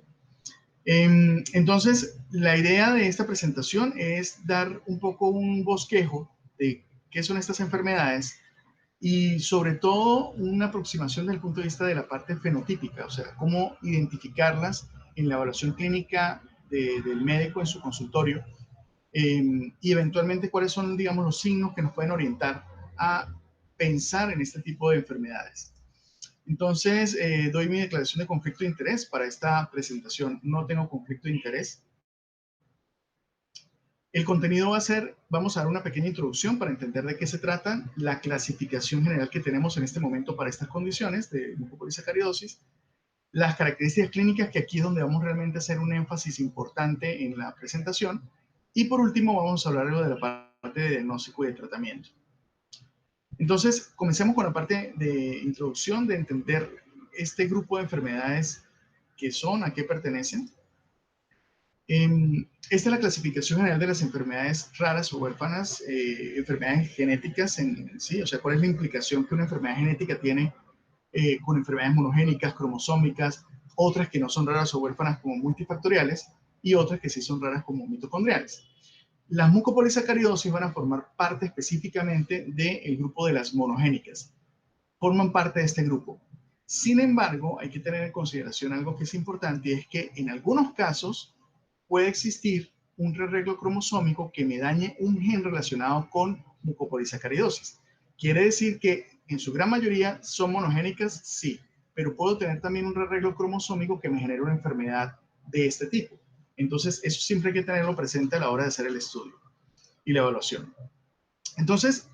Entonces, la idea de esta presentación es dar un poco un bosquejo de qué son estas enfermedades y sobre todo una aproximación desde el punto de vista de la parte fenotípica, o sea, cómo identificarlas en la evaluación clínica del médico en su consultorio, y eventualmente cuáles son, digamos, los signos que nos pueden orientar a pensar en este tipo de enfermedades. Entonces, doy mi declaración de conflicto de interés para esta presentación. No tengo conflicto de interés. El contenido va a ser, vamos a dar una pequeña introducción para entender de qué se trata, la clasificación general que tenemos en este momento para estas condiciones de mucopolisacaridosis, las características clínicas, que aquí es donde vamos realmente a hacer un énfasis importante en la presentación, y por último vamos a hablar algo de la parte de diagnóstico y de tratamiento. Entonces, comencemos con la parte de introducción, de entender este grupo de enfermedades que son, a qué pertenecen. Esta es la clasificación general de las enfermedades raras o huérfanas, enfermedades genéticas en sí, o sea, cuál es la implicación que una enfermedad genética tiene con enfermedades monogénicas, cromosómicas, otras que no son raras o huérfanas como multifactoriales y otras que sí son raras como mitocondriales. Las mucopolisacaridosis van a formar parte específicamente del grupo de las monogénicas. Forman parte de este grupo. Sin embargo, hay que tener en consideración algo que es importante, y es que en algunos casos puede existir un rearreglo cromosómico que me dañe un gen relacionado con mucopolisacaridosis. Quiere decir que en su gran mayoría son monogénicas, sí, pero puedo tener también un rearreglo cromosómico que me genere una enfermedad de este tipo. Entonces, eso siempre hay que tenerlo presente a la hora de hacer el estudio y la evaluación. Entonces,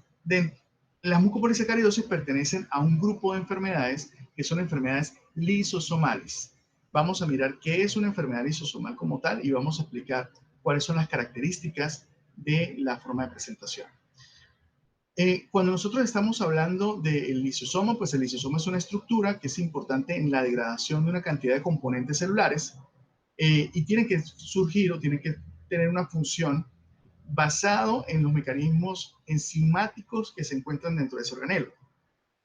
las mucopolisacaridosis pertenecen a un grupo de enfermedades que son enfermedades lisosomales. Vamos a mirar qué es una enfermedad lisosomal como tal y vamos a explicar cuáles son las características de la forma de presentación. Cuando nosotros estamos hablando del lisosoma, pues el lisosoma es una estructura que es importante en la degradación de una cantidad de componentes celulares y tiene que surgir o tiene que tener una función basado en los mecanismos enzimáticos que se encuentran dentro de ese organelo.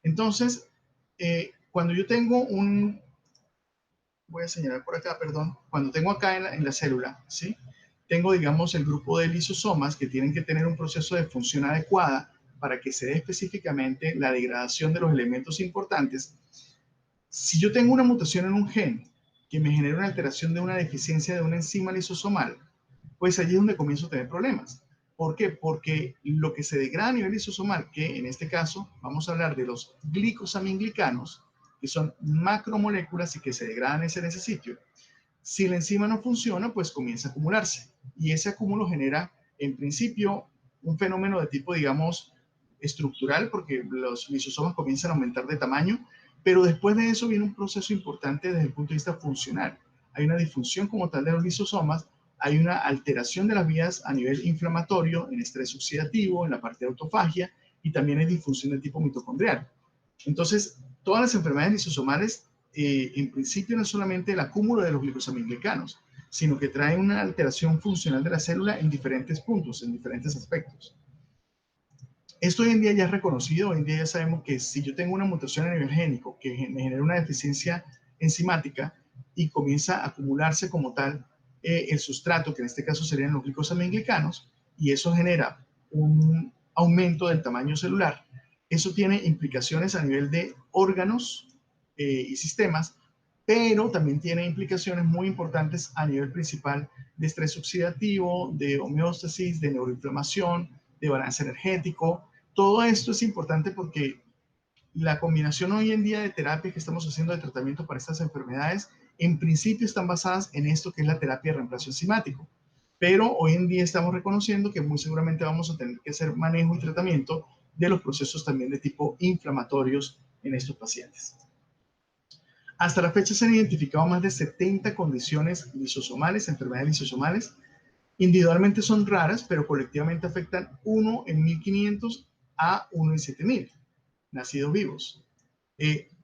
Entonces, cuando yo tengo voy a señalar por acá, perdón, cuando tengo acá en la célula, ¿sí? Tengo, digamos, el grupo de lisosomas que tienen que tener un proceso de función adecuada para que se dé específicamente la degradación de los elementos importantes. Si yo tengo una mutación en un gen que me genera una alteración de una deficiencia de una enzima lisosomal, pues allí es donde comienzo a tener problemas. ¿Por qué? Porque lo que se degrada a nivel lisosomal, que en este caso vamos a hablar de los glicosaminglicanos, que son macromoléculas y que se degradan en ese sitio, si la enzima no funciona, pues comienza a acumularse. Y ese acúmulo genera, en principio, un fenómeno de tipo, digamos, estructural, porque los lisosomas comienzan a aumentar de tamaño, pero después de eso viene un proceso importante desde el punto de vista funcional. Hay una disfunción como tal de los lisosomas, hay una alteración de las vías a nivel inflamatorio, en estrés oxidativo, en la parte de autofagia, y también hay disfunción de tipo mitocondrial. Entonces, todas las enfermedades lisosomales, en principio, no es solamente el acúmulo de los glicosaminglicanos, sino que traen una alteración funcional de la célula en diferentes puntos, en diferentes aspectos. Esto hoy en día ya es reconocido, hoy en día ya sabemos que si yo tengo una mutación a nivel génico que me genera una deficiencia enzimática y comienza a acumularse como tal el sustrato, que en este caso serían los glicosaminglicanos, y eso genera un aumento del tamaño celular, eso tiene implicaciones a nivel de órganos y sistemas, pero también tiene implicaciones muy importantes a nivel principal de estrés oxidativo, de homeostasis, de neuroinflamación, de balance energético. Todo esto es importante porque la combinación hoy en día de terapias que estamos haciendo de tratamiento para estas enfermedades, en principio están basadas en esto que es la terapia de reemplazo enzimático. Pero hoy en día estamos reconociendo que muy seguramente vamos a tener que hacer manejo y tratamiento de los procesos también de tipo inflamatorios en estos pacientes. Hasta la fecha se han identificado más de 70 condiciones lisosomales, enfermedades lisosomales. Individualmente son raras, pero colectivamente afectan 1 en 1500 a 1 en 7000 nacidos vivos.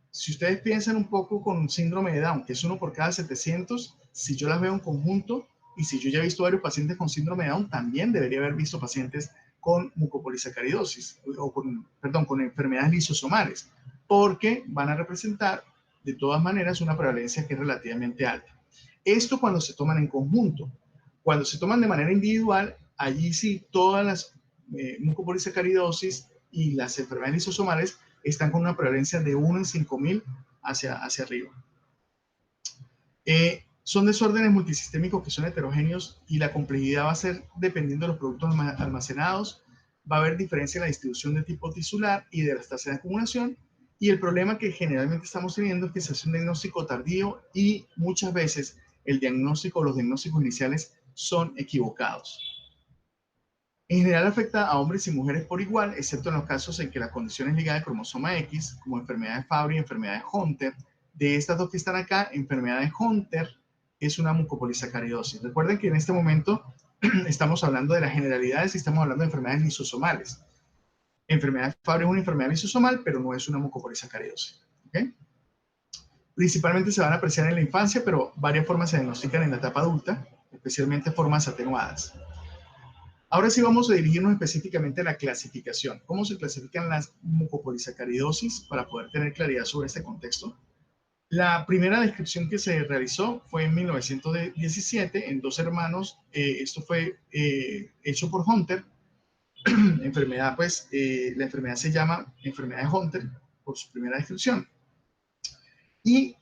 Si ustedes piensan un poco con síndrome de Down, que es 1 por cada 700, si yo las veo en conjunto y si yo ya he visto varios pacientes con síndrome de Down, también debería haber visto pacientes con mucopolisacaridosis, o con enfermedades lisosomales, porque van a representar de todas maneras una prevalencia que es relativamente alta. Esto cuando se toman en conjunto. Cuando se toman de manera individual, allí sí todas las mucopolisacaridosis y las enfermedades lisosomales están con una prevalencia de 1 en 5000 hacia arriba. Son desórdenes multisistémicos que son heterogéneos y la complejidad va a ser dependiendo de los productos almacenados. Va a haber diferencia en la distribución de tipo tisular y de las tasas de acumulación. Y el problema que generalmente estamos teniendo es que se hace un diagnóstico tardío y muchas veces el diagnóstico o los diagnósticos iniciales son equivocados. En general afecta a hombres y mujeres por igual, excepto en los casos en que la condición es ligada al cromosoma X, como enfermedad de Fabry y enfermedad de Hunter. De estas dos que están acá, enfermedad de Hunter es una mucopolisacaridosis. Recuerden que en este momento estamos hablando de las generalidades y estamos hablando de enfermedades lisosomales. Enfermedad de Fabry es una enfermedad lisosomal, pero no es una mucopolisacaridosis. ¿Okay? Principalmente se van a apreciar en la infancia, pero varias formas se diagnostican en la etapa adulta, especialmente formas atenuadas. Ahora sí vamos a dirigirnos específicamente a la clasificación. ¿Cómo se clasifican las mucopolisacaridosis para poder tener claridad sobre este contexto? La primera descripción que se realizó fue en 1917 en 2 hermanos. Esto fue hecho por Hunter. Enfermedad, pues, la enfermedad se llama enfermedad de Hunter por su primera descripción. Y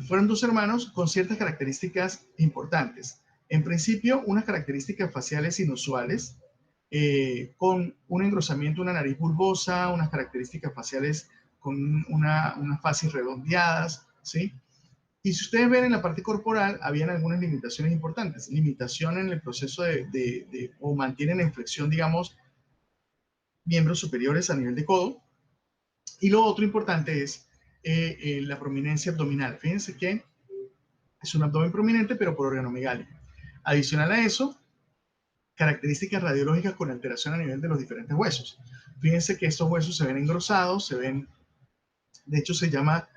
fueron 2 hermanos con ciertas características importantes. En principio, unas características faciales inusuales, con un engrosamiento, una nariz bulbosa, unas características faciales con unas facies redondeadas, ¿sí? Y si ustedes ven en la parte corporal, habían algunas limitaciones importantes. Limitación en el proceso o mantienen en flexión, digamos, miembros superiores a nivel de codo. Y lo otro importante es la prominencia abdominal. Fíjense que es un abdomen prominente, pero por organomegalia. Adicional a eso, características radiológicas con alteración a nivel de los diferentes huesos. Fíjense que estos huesos se ven engrosados, se ven, de hecho se llama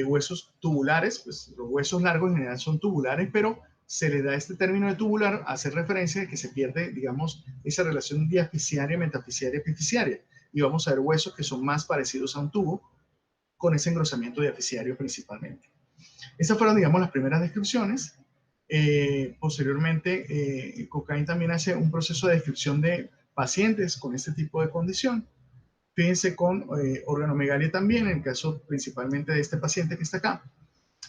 huesos tubulares, pues los huesos largos en general son tubulares, pero se le da este término de tubular a hacer referencia de que se pierde, digamos, esa relación diaficiaria, metaficiaria, epificiaria. Y vamos a ver huesos que son más parecidos a un tubo, con ese engrosamiento diaficiario principalmente. Estas fueron, digamos, las primeras descripciones. Posteriormente, Cochrane también hace un proceso de descripción de pacientes con este tipo de condición. Fíjense con organomegalia también, en el caso principalmente de este paciente que está acá.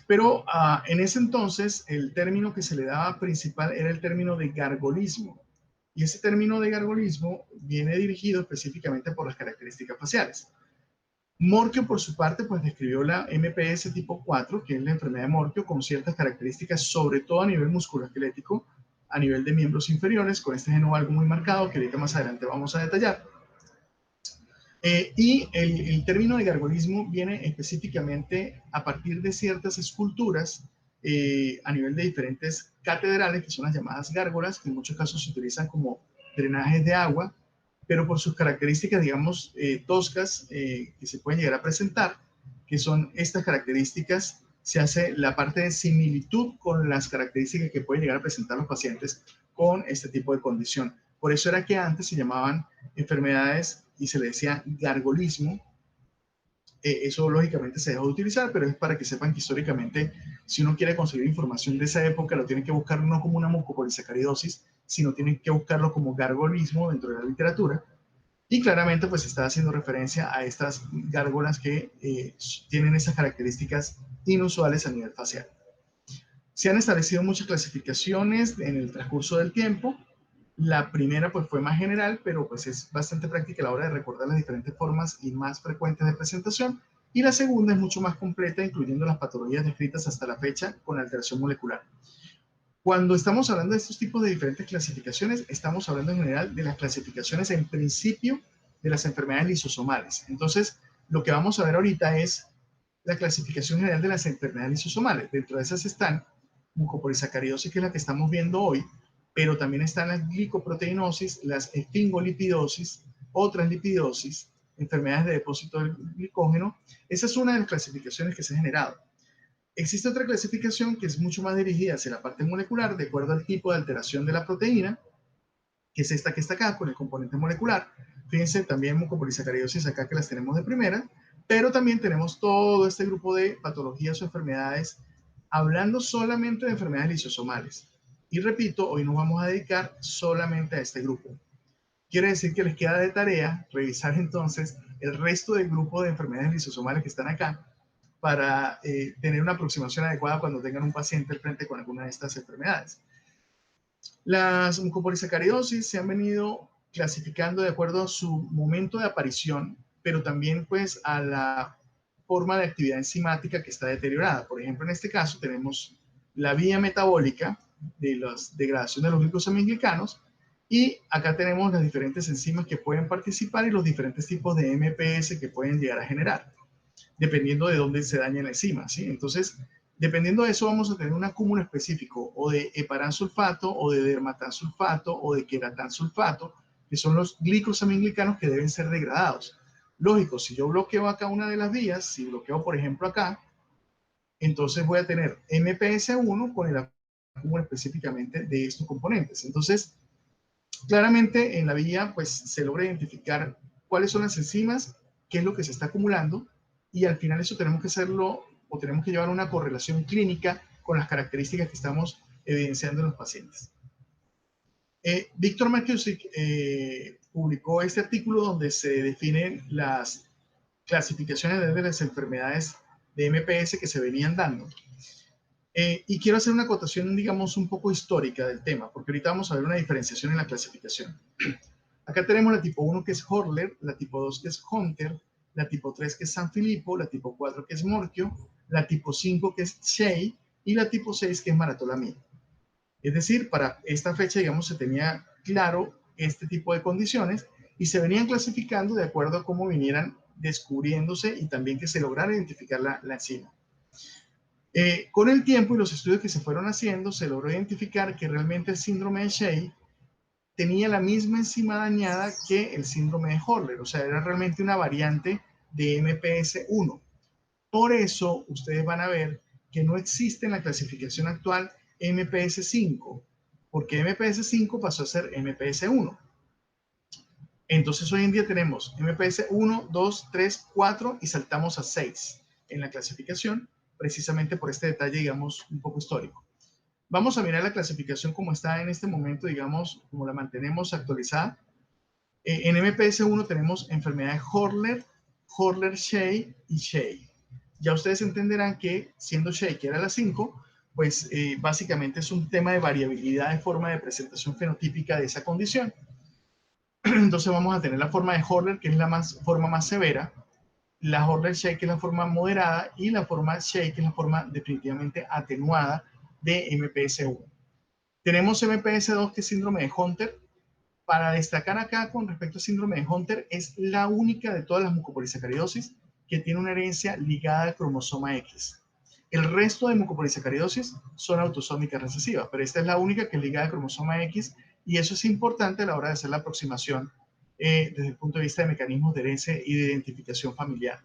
Pero en ese entonces, el término que se le daba principal era el término de gargolismo. Y ese término de gargolismo viene dirigido específicamente por las características faciales. Morquio, por su parte, pues describió la MPS tipo 4, que es la enfermedad de Morquio, con ciertas características, sobre todo a nivel musculoesquelético, a nivel de miembros inferiores, con este geno algo muy marcado, que ahorita más adelante vamos a detallar. Y el término de gargolismo viene específicamente a partir de ciertas esculturas a nivel de diferentes catedrales, que son las llamadas gárgolas, que en muchos casos se utilizan como drenajes de agua, pero por sus características, digamos, toscas que se pueden llegar a presentar, que son estas características, se hace la parte de similitud con las características que pueden llegar a presentar los pacientes con este tipo de condición. Por eso era que antes se llamaban enfermedades y se le decía gargolismo. Eso lógicamente se dejó de utilizar, pero es para que sepan que históricamente, si uno quiere conseguir información de esa época, lo tiene que buscar no como una mucopolisacaridosis, sino tienen que buscarlo como gargolismo dentro de la literatura. Y claramente pues está haciendo referencia a estas gárgolas que tienen esas características inusuales a nivel facial. Se han establecido muchas clasificaciones en el transcurso del tiempo. La primera pues fue más general, pero pues es bastante práctica a la hora de recordar las diferentes formas y más frecuentes de presentación. Y la segunda es mucho más completa, incluyendo las patologías descritas hasta la fecha con alteración molecular. Cuando estamos hablando de estos tipos de diferentes clasificaciones, estamos hablando en general de las clasificaciones en principio de las enfermedades lisosomales. Entonces, lo que vamos a ver ahorita es la clasificación general de las enfermedades lisosomales. Dentro de esas están mucopolisacaridosis, que es la que estamos viendo hoy, pero también están las glicoproteinosis, las esfingolipidosis, otras lipidosis, enfermedades de depósito del glicógeno. Esa es una de las clasificaciones que se ha generado. Existe otra clasificación que es mucho más dirigida hacia la parte molecular, de acuerdo al tipo de alteración de la proteína, que es esta que está acá, con el componente molecular. Fíjense, también mucopolisacaridosis acá, que las tenemos de primera, pero también tenemos todo este grupo de patologías o enfermedades, hablando solamente de enfermedades lisosomales. Y repito, hoy nos vamos a dedicar solamente a este grupo. Quiere decir que les queda de tarea revisar entonces el resto del grupo de enfermedades lisosomales que están acá, para tener una aproximación adecuada cuando tengan un paciente al frente con alguna de estas enfermedades. Las mucopolisacaridosis se han venido clasificando de acuerdo a su momento de aparición, pero también pues a la forma de actividad enzimática que está deteriorada. Por ejemplo, en este caso tenemos la vía metabólica de la degradación de los glicosaminoglicanos, y acá tenemos las diferentes enzimas que pueden participar y los diferentes tipos de MPS que pueden llegar a generar, dependiendo de dónde se daña la enzima, ¿sí? Entonces, dependiendo de eso, vamos a tener un acúmulo específico o de heparansulfato, o de dermatansulfato, o de queratansulfato, que son los glicosaminglicanos que deben ser degradados. Lógico, si yo bloqueo acá una de las vías, si bloqueo, por ejemplo, acá, entonces voy a tener MPS1 con el acúmulo específicamente de estos componentes. Entonces, claramente en la vía, pues, se logra identificar cuáles son las enzimas, qué es lo que se está acumulando, y al final eso tenemos que hacerlo, o tenemos que llevar una correlación clínica con las características que estamos evidenciando en los pacientes. Víctor Markusik publicó este artículo donde se definen las clasificaciones de las enfermedades de MPS que se venían dando. Y quiero hacer una acotación, digamos, un poco histórica del tema, porque ahorita vamos a ver una diferenciación en la clasificación. Acá tenemos la tipo 1, que es Horler, la tipo 2, que es Hunter, la tipo 3, que es Sanfilippo, la tipo 4, que es Morquio, la tipo 5, que es Shea, y la tipo 6, que es Maratolamida. Es decir, para esta fecha, digamos, se tenía claro este tipo de condiciones y se venían clasificando de acuerdo a cómo vinieran descubriéndose y también que se lograra identificar la enzima. Con el tiempo y los estudios que se fueron haciendo, se logró identificar que realmente el síndrome de Shea tenía la misma enzima dañada que el síndrome de Hurler, o sea, era realmente una variante de MPS1. Por eso ustedes van a ver que no existe en la clasificación actual MPS5, porque MPS5 pasó a ser MPS1. Entonces hoy en día tenemos MPS 1, 2, 3, 4 y saltamos a 6 en la clasificación, precisamente por este detalle, digamos, un poco histórico. Vamos a mirar la clasificación como está en este momento, digamos, como la mantenemos actualizada. En MPS 1 tenemos enfermedad de Hurler, Hurler-Shea y Shea. Ya ustedes entenderán que siendo Shea, que era la 5, pues básicamente es un tema de variabilidad de forma de presentación fenotípica de esa condición. Entonces vamos a tener la forma de Hurler, que es la forma más severa, la Hurler-Shea, que es la forma moderada, y la forma Shea, que es la forma definitivamente atenuada de MPS1. Tenemos MPS2, que es síndrome de Hunter. Para destacar acá con respecto al síndrome de Hunter, es la única de todas las mucopolisacaridosis que tiene una herencia ligada al cromosoma X. El resto de mucopolisacaridosis son autosómicas recesivas, pero esta es la única que es ligada al cromosoma X, y eso es importante a la hora de hacer la aproximación desde el punto de vista de mecanismos de herencia y de identificación familiar.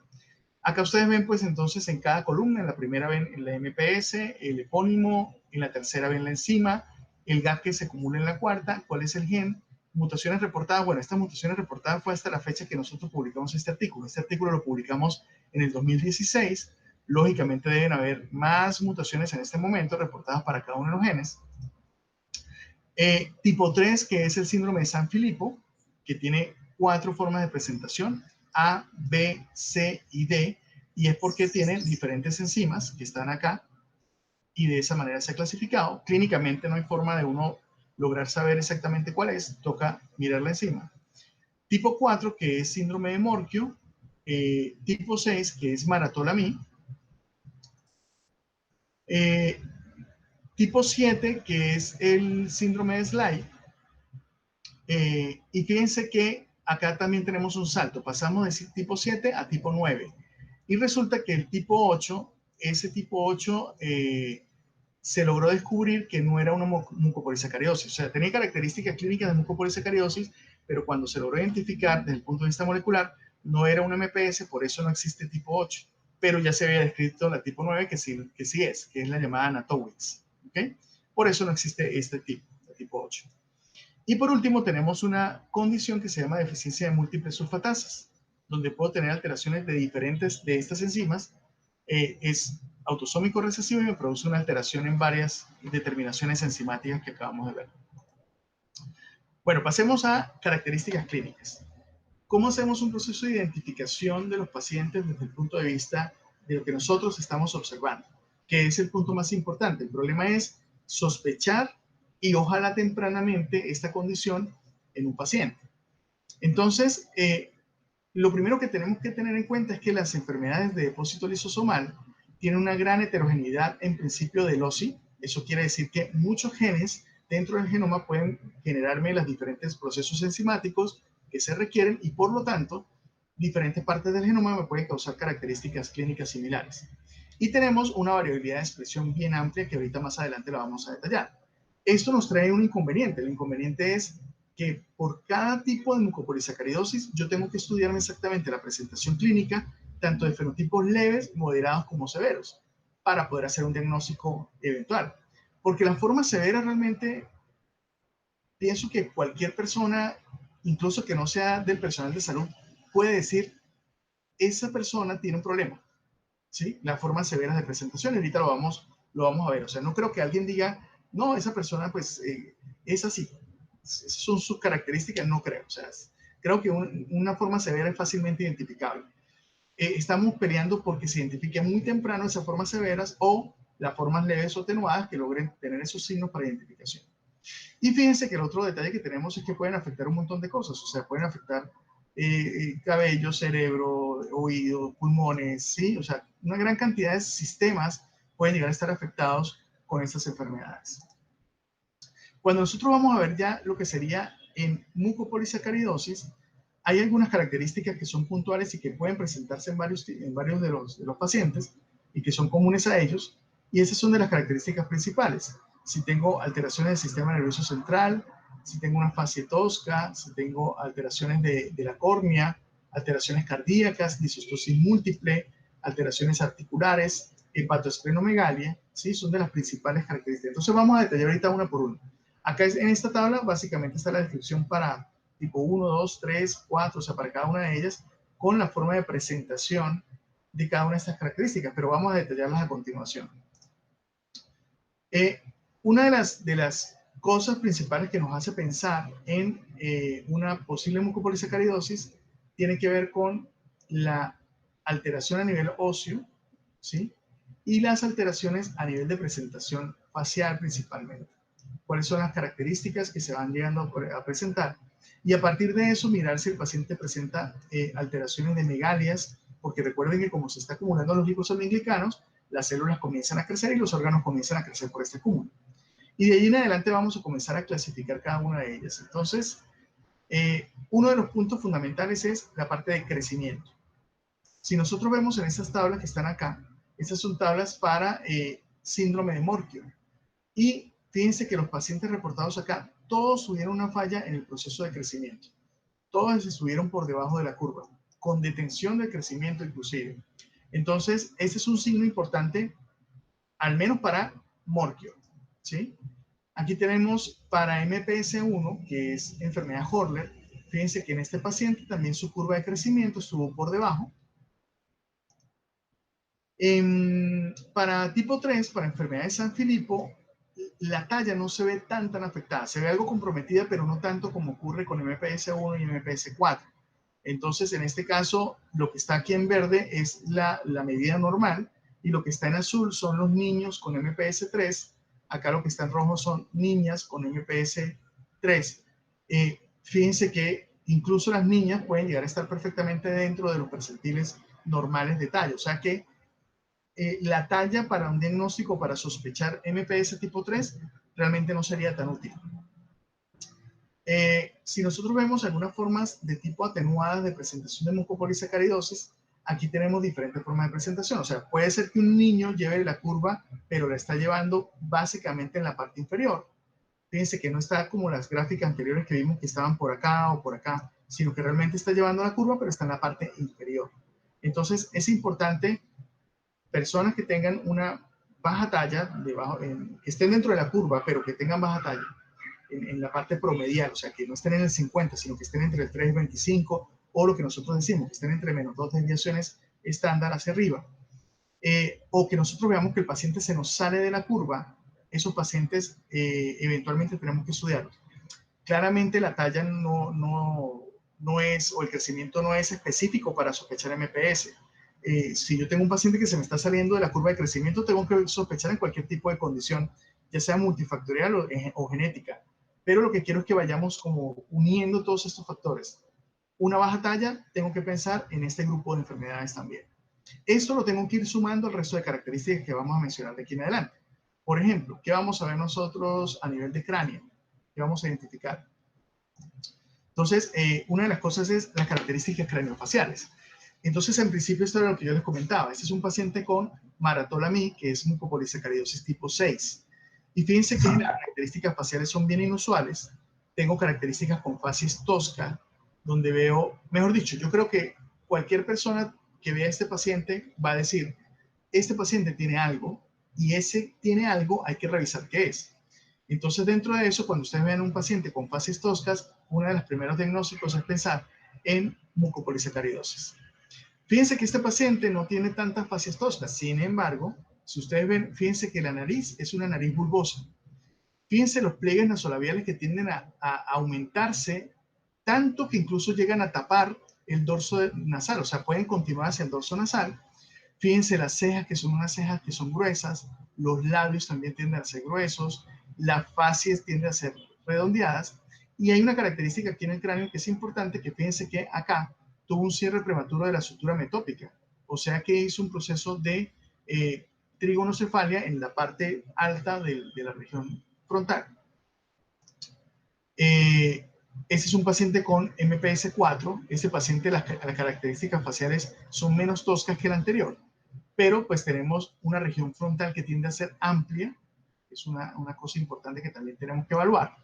Acá ustedes ven, pues entonces en cada columna, en la primera ven la MPS, el epónimo, en la tercera ven la enzima, el gap que se acumula en la cuarta, cuál es el gen, mutaciones reportadas. Bueno, estas mutaciones reportadas fue hasta la fecha que nosotros publicamos este artículo. Este artículo lo publicamos en el 2016. Lógicamente deben haber más mutaciones en este momento reportadas para cada uno de los genes. Tipo 3, que es el síndrome de Sanfilippo, que tiene 4 formas de presentación, A, B, C y D, y es porque tiene diferentes enzimas que están acá, y de esa manera se ha clasificado. Clínicamente no hay forma de uno lograr saber exactamente cuál es, toca mirar la enzima. Tipo 4, que es síndrome de Morquio. Tipo 6, que es Maratolami. Tipo 7, que es el síndrome de Sly. Y fíjense que acá también tenemos un salto. Pasamos de tipo 7 a tipo 9. Y resulta que el tipo 8, ese tipo 8 se logró descubrir que no era una mucopolisacaridosis. O sea, tenía características clínicas de mucopolisacaridosis, pero cuando se logró identificar desde el punto de vista molecular, no era un MPS, por eso no existe tipo 8. Pero ya se había descrito la tipo 9, que sí es, que es la llamada Natowitz. ¿Okay? Por eso no existe este tipo, el tipo 8. Y por último, tenemos una condición que se llama deficiencia de múltiples sulfatasas, donde puedo tener alteraciones de diferentes de estas enzimas. Es autosómico recesivo y me produce una alteración en varias determinaciones enzimáticas que acabamos de ver. Bueno, pasemos a características clínicas. ¿Cómo hacemos un proceso de identificación de los pacientes desde el punto de vista de lo que nosotros estamos observando? Que es el punto más importante. El problema es sospechar y ojalá tempranamente esta condición en un paciente. Entonces, lo primero que tenemos que tener en cuenta es que las enfermedades de depósito lisosomal tienen una gran heterogeneidad en principio del OSI. Eso quiere decir que muchos genes dentro del genoma pueden generarme los diferentes procesos enzimáticos que se requieren, y por lo tanto, diferentes partes del genoma me pueden causar características clínicas similares. Y tenemos una variabilidad de expresión bien amplia que ahorita más adelante la vamos a detallar. Esto nos trae un inconveniente. El inconveniente es que por cada tipo de mucopolisacaridosis yo tengo que estudiarme exactamente la presentación clínica, tanto de fenotipos leves, moderados como severos, para poder hacer un diagnóstico eventual. Porque la forma severa realmente, pienso que cualquier persona, incluso que no sea del personal de salud, puede decir, esa persona tiene un problema. ¿Sí? Las formas severas de presentación, ahorita lo vamos a ver. O sea, no creo que alguien diga, no, esa persona pues es así. Esas son sus características, no creo. O sea, creo que una forma severa es fácilmente identificable. Estamos peleando porque se identifiquen muy temprano esas formas severas o las formas leves o atenuadas que logren tener esos signos para identificación. Y fíjense que el otro detalle que tenemos es que pueden afectar un montón de cosas. O sea, pueden afectar cabello, cerebro, oídos, pulmones, ¿sí? O sea, una gran cantidad de sistemas pueden llegar a estar afectados con estas enfermedades. Cuando nosotros vamos a ver ya lo que sería en mucopolisacaridosis, Hay algunas características que son puntuales y que pueden presentarse en varios de los pacientes y que son comunes a ellos, y esas son de las características principales. Si tengo alteraciones del sistema nervioso central, si tengo una fascia tosca, si tengo alteraciones de la córnea, alteraciones cardíacas, disostosis múltiple, alteraciones articulares, hepatoesplenomegalia, ¿sí? Son de las principales características. Entonces vamos a detallar ahorita una por una. Acá en esta tabla básicamente está la descripción para tipo 1, 2, 3, 4, o sea, para cada una de ellas, con la forma de presentación de cada una de estas características, pero vamos a detallarlas a continuación. Una de las cosas principales que nos hace pensar en una posible mucopolisacaridosis tiene que ver con la alteración a nivel óseo, ¿sí? Y las alteraciones a nivel de presentación facial principalmente. ¿Cuáles son las características que se van llegando a presentar? Y a partir de eso, mirar si el paciente presenta alteraciones de megalias, porque recuerden que como se está acumulando los glicosaminglicanos, las células comienzan a crecer y los órganos comienzan a crecer por este cúmulo. Y de ahí en adelante vamos a comenzar a clasificar cada una de ellas. Entonces, uno de los puntos fundamentales es la parte de crecimiento. Si nosotros vemos en estas tablas que están acá, estas son tablas para síndrome de Morquio. Y fíjense que los pacientes reportados acá, todos tuvieron una falla en el proceso de crecimiento. Todos estuvieron por debajo de la curva, con detención del crecimiento inclusive. Entonces, ese es un signo importante, al menos para Morquio, ¿sí? Aquí tenemos para MPS1, que es enfermedad Horler. Fíjense que en este paciente también su curva de crecimiento estuvo por debajo. Para tipo 3, para enfermedad de San Filipo, la talla no se ve tan afectada. Se ve algo comprometida, pero no tanto como ocurre con MPS1 y MPS4. Entonces, en este caso, lo que está aquí en verde es la medida normal y lo que está en azul son los niños con MPS3. Acá lo que está en rojo son niñas con MPS3. Fíjense que incluso las niñas pueden llegar a estar perfectamente dentro de los percentiles normales de talla. O sea que la talla para un diagnóstico para sospechar MPS tipo 3 realmente no sería tan útil. Si nosotros vemos algunas formas de tipo atenuadas de presentación de mucopolisacaridosis, aquí tenemos diferentes formas de presentación. O sea, puede ser que un niño lleve la curva, pero la está llevando básicamente en la parte inferior. Fíjense que no está como las gráficas anteriores que vimos que estaban por acá o por acá, sino que realmente está llevando la curva, pero está en la parte inferior. Entonces, es importante personas que tengan una baja talla, que estén dentro de la curva, pero que tengan baja talla en la parte promedial, o sea, que no estén en el 50, sino que estén entre el 3 y 25, o lo que nosotros decimos, que estén entre menos 2 desviaciones estándar hacia arriba. O que nosotros veamos que el paciente se nos sale de la curva, esos pacientes eventualmente tenemos que estudiarlos. Claramente la talla no es, o el crecimiento no es específico para sospechar MPS. Si yo tengo un paciente que se me está saliendo de la curva de crecimiento, tengo que sospechar en cualquier tipo de condición, ya sea multifactorial o genética. Pero lo que quiero es que vayamos como uniendo todos estos factores. Una baja talla, tengo que pensar en este grupo de enfermedades también. Esto lo tengo que ir sumando al resto de características que vamos a mencionar de aquí en adelante. Por ejemplo, ¿qué vamos a ver nosotros a nivel de cráneo? ¿Qué vamos a identificar? Entonces, una de las cosas es las características craneofaciales. Entonces, en principio, esto era lo que yo les comentaba. Este es un paciente con maratolami, que es mucopolisacaridosis tipo 6. Y fíjense que las características faciales son bien inusuales. Tengo características con facies tosca, donde veo, mejor dicho, yo creo que cualquier persona que vea a este paciente va a decir, este paciente tiene algo, y ese tiene algo hay que revisar qué es. Entonces, dentro de eso, cuando ustedes ven un paciente con facies toscas, uno de los primeros diagnósticos es pensar en mucopolisacaridosis. Fíjense que este paciente no tiene tantas facies toscas. Sin embargo, si ustedes ven, fíjense que la nariz es una nariz bulbosa. Fíjense los pliegues nasolabiales que tienden a aumentarse tanto que incluso llegan a tapar el dorso nasal, o sea, pueden continuar hacia el dorso nasal. Fíjense las cejas, que son unas cejas que son gruesas, los labios también tienden a ser gruesos, las facies tienden a ser redondeadas, y hay una característica aquí en el cráneo que es importante, que fíjense que acá tuvo un cierre prematuro de la sutura metópica, o sea que hizo un proceso de trigonocefalia en la parte alta de la región frontal. Ese es un paciente con MPS 4. Ese paciente, las características faciales son menos toscas que el anterior, pero pues tenemos una región frontal que tiende a ser amplia. Es una cosa importante que también tenemos que evaluar.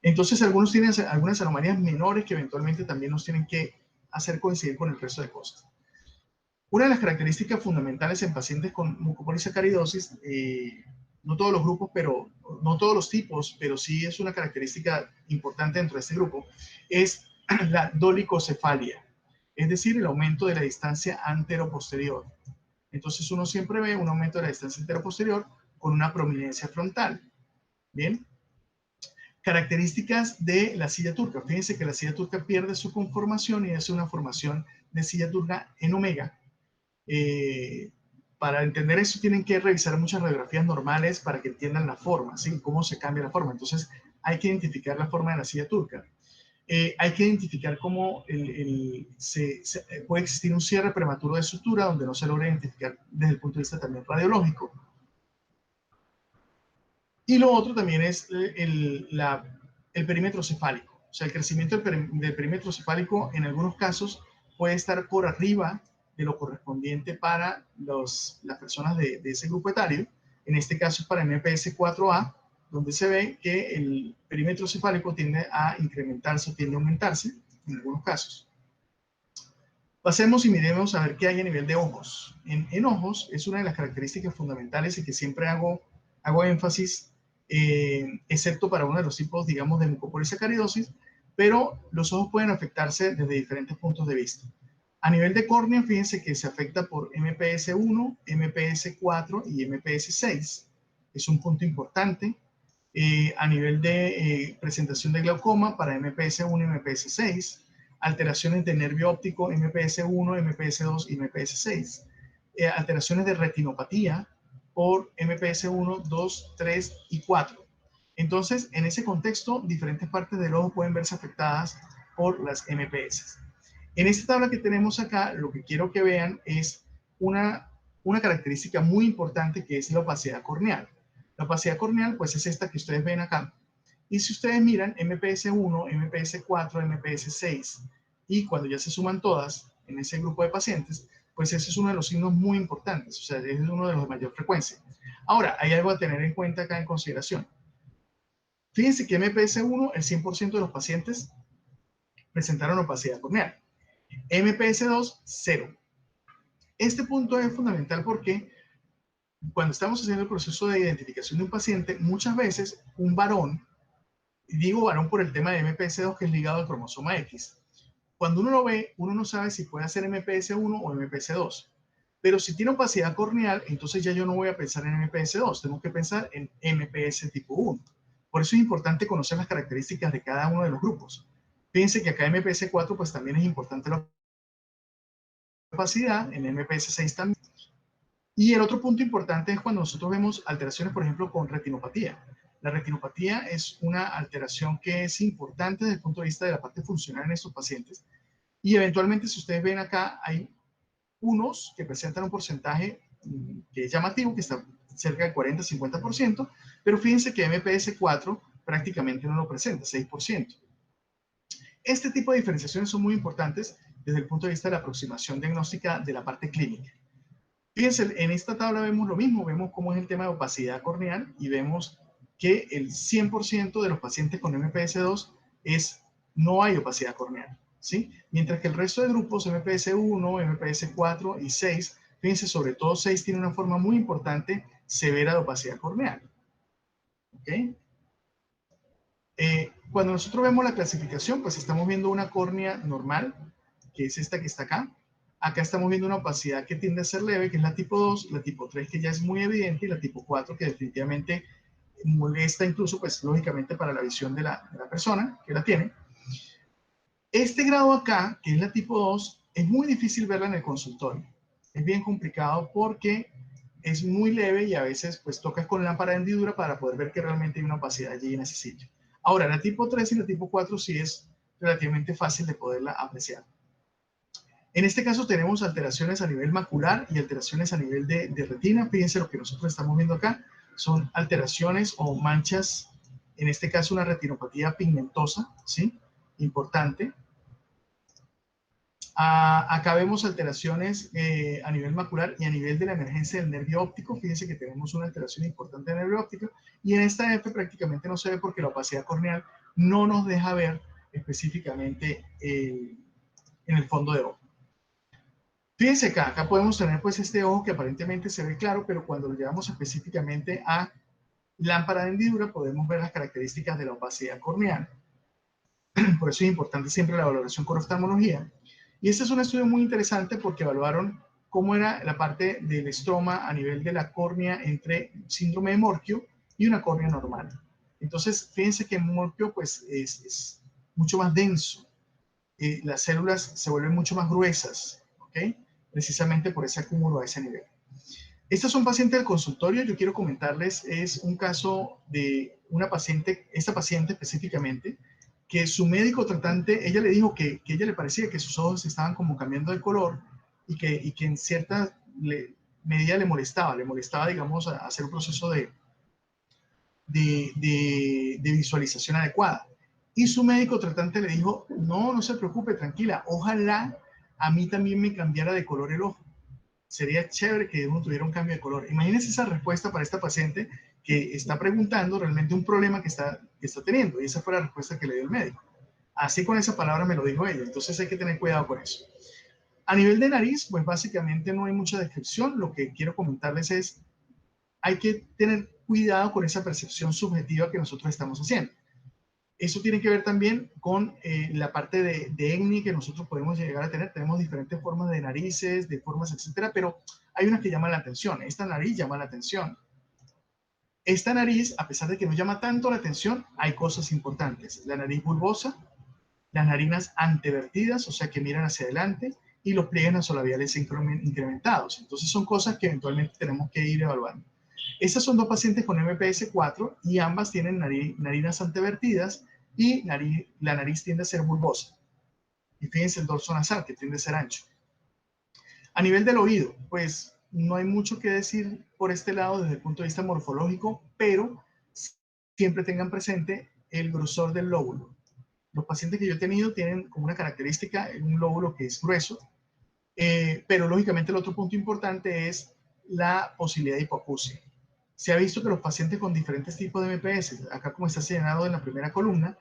Entonces, algunos tienen algunas anomalías menores que eventualmente también nos tienen que hacer coincidir con el resto de cosas. Una de las características fundamentales en pacientes con mucopolisacaridosis, no todos los grupos, pero no todos los tipos, pero sí es una característica importante dentro de este grupo, es la dolicocefalia, es decir, el aumento de la distancia antero-posterior. Entonces uno siempre ve un aumento de la distancia antero-posterior con una prominencia frontal. Bien. Características de la silla turca. Fíjense que la silla turca pierde su conformación y hace una formación de silla turca en omega. Para entender eso tienen que revisar muchas radiografías normales para que entiendan la forma, ¿sí? Cómo se cambia la forma. Entonces hay que identificar la forma de la silla turca. Hay que identificar cómo puede existir un cierre prematuro de sutura donde no se logra identificar desde el punto de vista también radiológico. Y lo otro también es el perímetro cefálico. O sea, el crecimiento del perímetro cefálico en algunos casos puede estar por arriba de lo correspondiente para las personas de ese grupo etario. En este caso es para MPS 4A, donde se ve que el perímetro cefálico tiende a incrementarse, tiende a aumentarse en algunos casos. Pasemos y miremos a ver qué hay a nivel de ojos. En ojos es una de las características fundamentales y que siempre hago énfasis, excepto para uno de los tipos, digamos, de mucopolisacaridosis, pero los ojos pueden afectarse desde diferentes puntos de vista. A nivel de córnea, fíjense que se afecta por MPS 1, MPS 4 y MPS 6. Es un punto importante. A nivel de presentación de glaucoma para MPS 1 y MPS 6. Alteraciones de nervio óptico MPS 1, MPS 2 y MPS 6. Alteraciones de retinopatía por MPS 1, 2, 3 y 4. Entonces, en ese contexto, diferentes partes del ojo pueden verse afectadas por las MPS. En esta tabla que tenemos acá, lo que quiero que vean es una característica muy importante que es la opacidad corneal. La opacidad corneal, pues es esta que ustedes ven acá. Y si ustedes miran MPS 1, MPS 4, MPS 6, y cuando ya se suman todas en ese grupo de pacientes, pues ese es uno de los signos muy importantes, o sea, es uno de los de mayor frecuencia. Ahora, hay algo a tener en cuenta acá en consideración. Fíjense que MPS 1, el 100% de los pacientes presentaron opacidad corneal. MPS 2, 0. Este punto es fundamental porque cuando estamos haciendo el proceso de identificación de un paciente, muchas veces un varón, digo varón por el tema de MPS 2 que es ligado al cromosoma X, cuando uno lo ve, uno no sabe si puede hacer MPS 1 o MPS 2. Pero si tiene opacidad corneal, entonces ya yo no voy a pensar en MPS 2, tengo que pensar en MPS tipo 1. Por eso es importante conocer las características de cada uno de los grupos. Fíjense que acá en MPS 4 pues también es importante la opacidad, en MPS 6 también. Y el otro punto importante es cuando nosotros vemos alteraciones, por ejemplo, con retinopatía. La retinopatía es una alteración que es importante desde el punto de vista de la parte funcional en estos pacientes. Y eventualmente, si ustedes ven acá, hay unos que presentan un porcentaje que es llamativo, que está cerca del 40-50%, pero fíjense que MPS 4 prácticamente no lo presenta, 6%. Este tipo de diferenciaciones son muy importantes desde el punto de vista de la aproximación diagnóstica de la parte clínica. Fíjense, en esta tabla vemos lo mismo, vemos cómo es el tema de opacidad corneal y vemos que el 100% de los pacientes con MPS 2 no hay opacidad corneal, ¿sí? Mientras que el resto de grupos MPS 1, MPS 4 y 6, fíjense, sobre todo 6 tiene una forma muy importante severa de opacidad corneal. ¿Ok? Cuando nosotros vemos la clasificación, pues estamos viendo una córnea normal, que es esta que está acá. Acá estamos viendo una opacidad que tiende a ser leve, que es la tipo 2, la tipo 3 que ya es muy evidente y la tipo 4 que definitivamente molesta incluso, pues lógicamente para la visión de la persona que la tiene. Este grado acá, que es la tipo 2, es muy difícil verla en el consultorio. Es bien complicado porque es muy leve y a veces pues tocas con lámpara de hendidura para poder ver que realmente hay una opacidad allí en ese sitio. Ahora, la tipo 3 y la tipo 4 sí es relativamente fácil de poderla apreciar. En este caso tenemos alteraciones a nivel macular y alteraciones a nivel de retina. Fíjense lo que nosotros estamos viendo acá. Son alteraciones o manchas en este caso una retinopatía pigmentosa, ¿sí? Importante. Acá vemos alteraciones a nivel macular y a nivel de la emergencia del nervio óptico. Fíjense que tenemos una alteración importante del nervio óptico, y en esta F prácticamente no se ve porque la opacidad corneal no nos deja ver específicamente en el fondo de ojo. Fíjense acá podemos tener pues este ojo que aparentemente se ve claro, pero cuando lo llevamos específicamente a lámpara de hendidura podemos ver las características de la opacidad corneal. Por eso es importante siempre la valoración con oftalmología. Y este es un estudio muy interesante porque evaluaron cómo era la parte del estroma a nivel de la córnea entre síndrome de Morquio y una córnea normal. Entonces, fíjense que Morquio pues, es mucho más denso. Las células se vuelven mucho más gruesas, ¿ok? Precisamente por ese acúmulo a ese nivel. Estas son pacientes del consultorio. Yo quiero comentarles, es un caso de una paciente, esta paciente específicamente, que su médico tratante, ella le dijo que ella le parecía que sus ojos estaban como cambiando de color y que en cierta medida le molestaba, digamos, hacer un proceso de visualización adecuada. Y su médico tratante le dijo, no se preocupe, tranquila, ojalá a mí también me cambiara de color el ojo. Sería chévere que uno tuviera un cambio de color. Imagínense esa respuesta para esta paciente que está preguntando realmente un problema que está teniendo, y esa fue la respuesta que le dio el médico. Así con esa palabra me lo dijo ella, entonces hay que tener cuidado con eso. A nivel de nariz, pues básicamente no hay mucha descripción. Lo que quiero comentarles es, hay que tener cuidado con esa percepción subjetiva que nosotros estamos haciendo. Eso tiene que ver también con la parte de etnia que nosotros podemos llegar a tener. Tenemos diferentes formas de narices, de formas, etcétera, pero hay unas que llaman la atención. Esta nariz llama la atención. Esta nariz, a pesar de que no llama tanto la atención, hay cosas importantes. La nariz bulbosa, las narinas antevertidas, o sea que miran hacia adelante, y los pliegues nasolabiales incrementados. Entonces son cosas que eventualmente tenemos que ir evaluando. Estas son dos pacientes con MPS 4 y ambas tienen narinas antevertidas y la nariz tiende a ser bulbosa. Y fíjense el dorso nasal, que tiende a ser ancho. A nivel del oído, pues no hay mucho que decir por este lado desde el punto de vista morfológico, pero siempre tengan presente el grosor del lóbulo. Los pacientes que yo he tenido tienen como una característica un lóbulo que es grueso, pero lógicamente el otro punto importante es la posibilidad de hipoacusia. Se ha visto que los pacientes con diferentes tipos de MPS, acá como está señalado en la primera columna,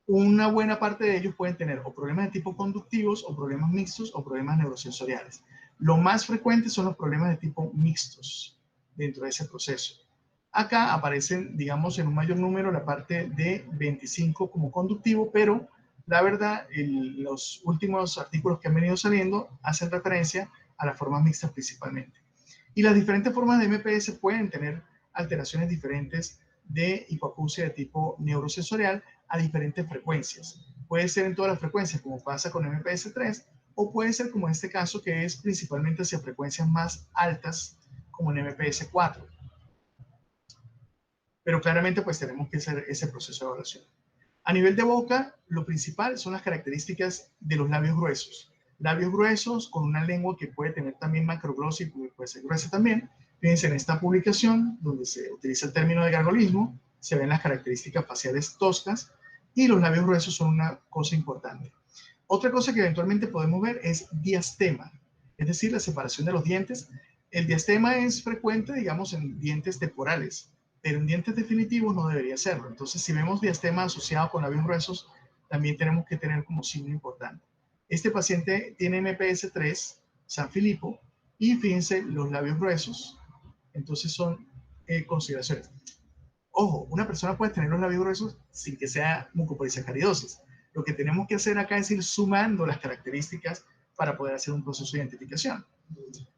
una buena parte de ellos pueden tener o problemas de tipo conductivos, o problemas mixtos, o problemas neurosensoriales. Lo más frecuente son los problemas de tipo mixtos dentro de ese proceso. Acá aparecen, digamos, en un mayor número la parte de 25 como conductivo, pero la verdad, los últimos artículos que han venido saliendo hacen referencia a las formas mixtas principalmente. Y las diferentes formas de MPS pueden tener alteraciones diferentes de hipoacusia de tipo neurosensorial a diferentes frecuencias. Puede ser en todas las frecuencias, como pasa con MPS 3, o puede ser como en este caso, que es principalmente hacia frecuencias más altas, como en MPS 4. Pero claramente pues tenemos que hacer ese proceso de evaluación. A nivel de boca, lo principal son las características de los labios gruesos. Labios gruesos con una lengua que puede tener también macroglosia y puede ser gruesa también. Fíjense en esta publicación, donde se utiliza el término de gargolismo, se ven las características faciales toscas, y los labios gruesos son una cosa importante. Otra cosa que eventualmente podemos ver es diastema, es decir, la separación de los dientes. El diastema es frecuente, digamos, en dientes temporales, pero en dientes definitivos no debería serlo. Entonces, si vemos diastema asociado con labios gruesos, también tenemos que tener como signo importante. Este paciente tiene MPS 3, San Filipo, y fíjense los labios gruesos. Entonces son consideraciones. Ojo, una persona puede tener los labios gruesos sin que sea mucopolisacaridosis. Lo que tenemos que hacer acá es ir sumando las características para poder hacer un proceso de identificación.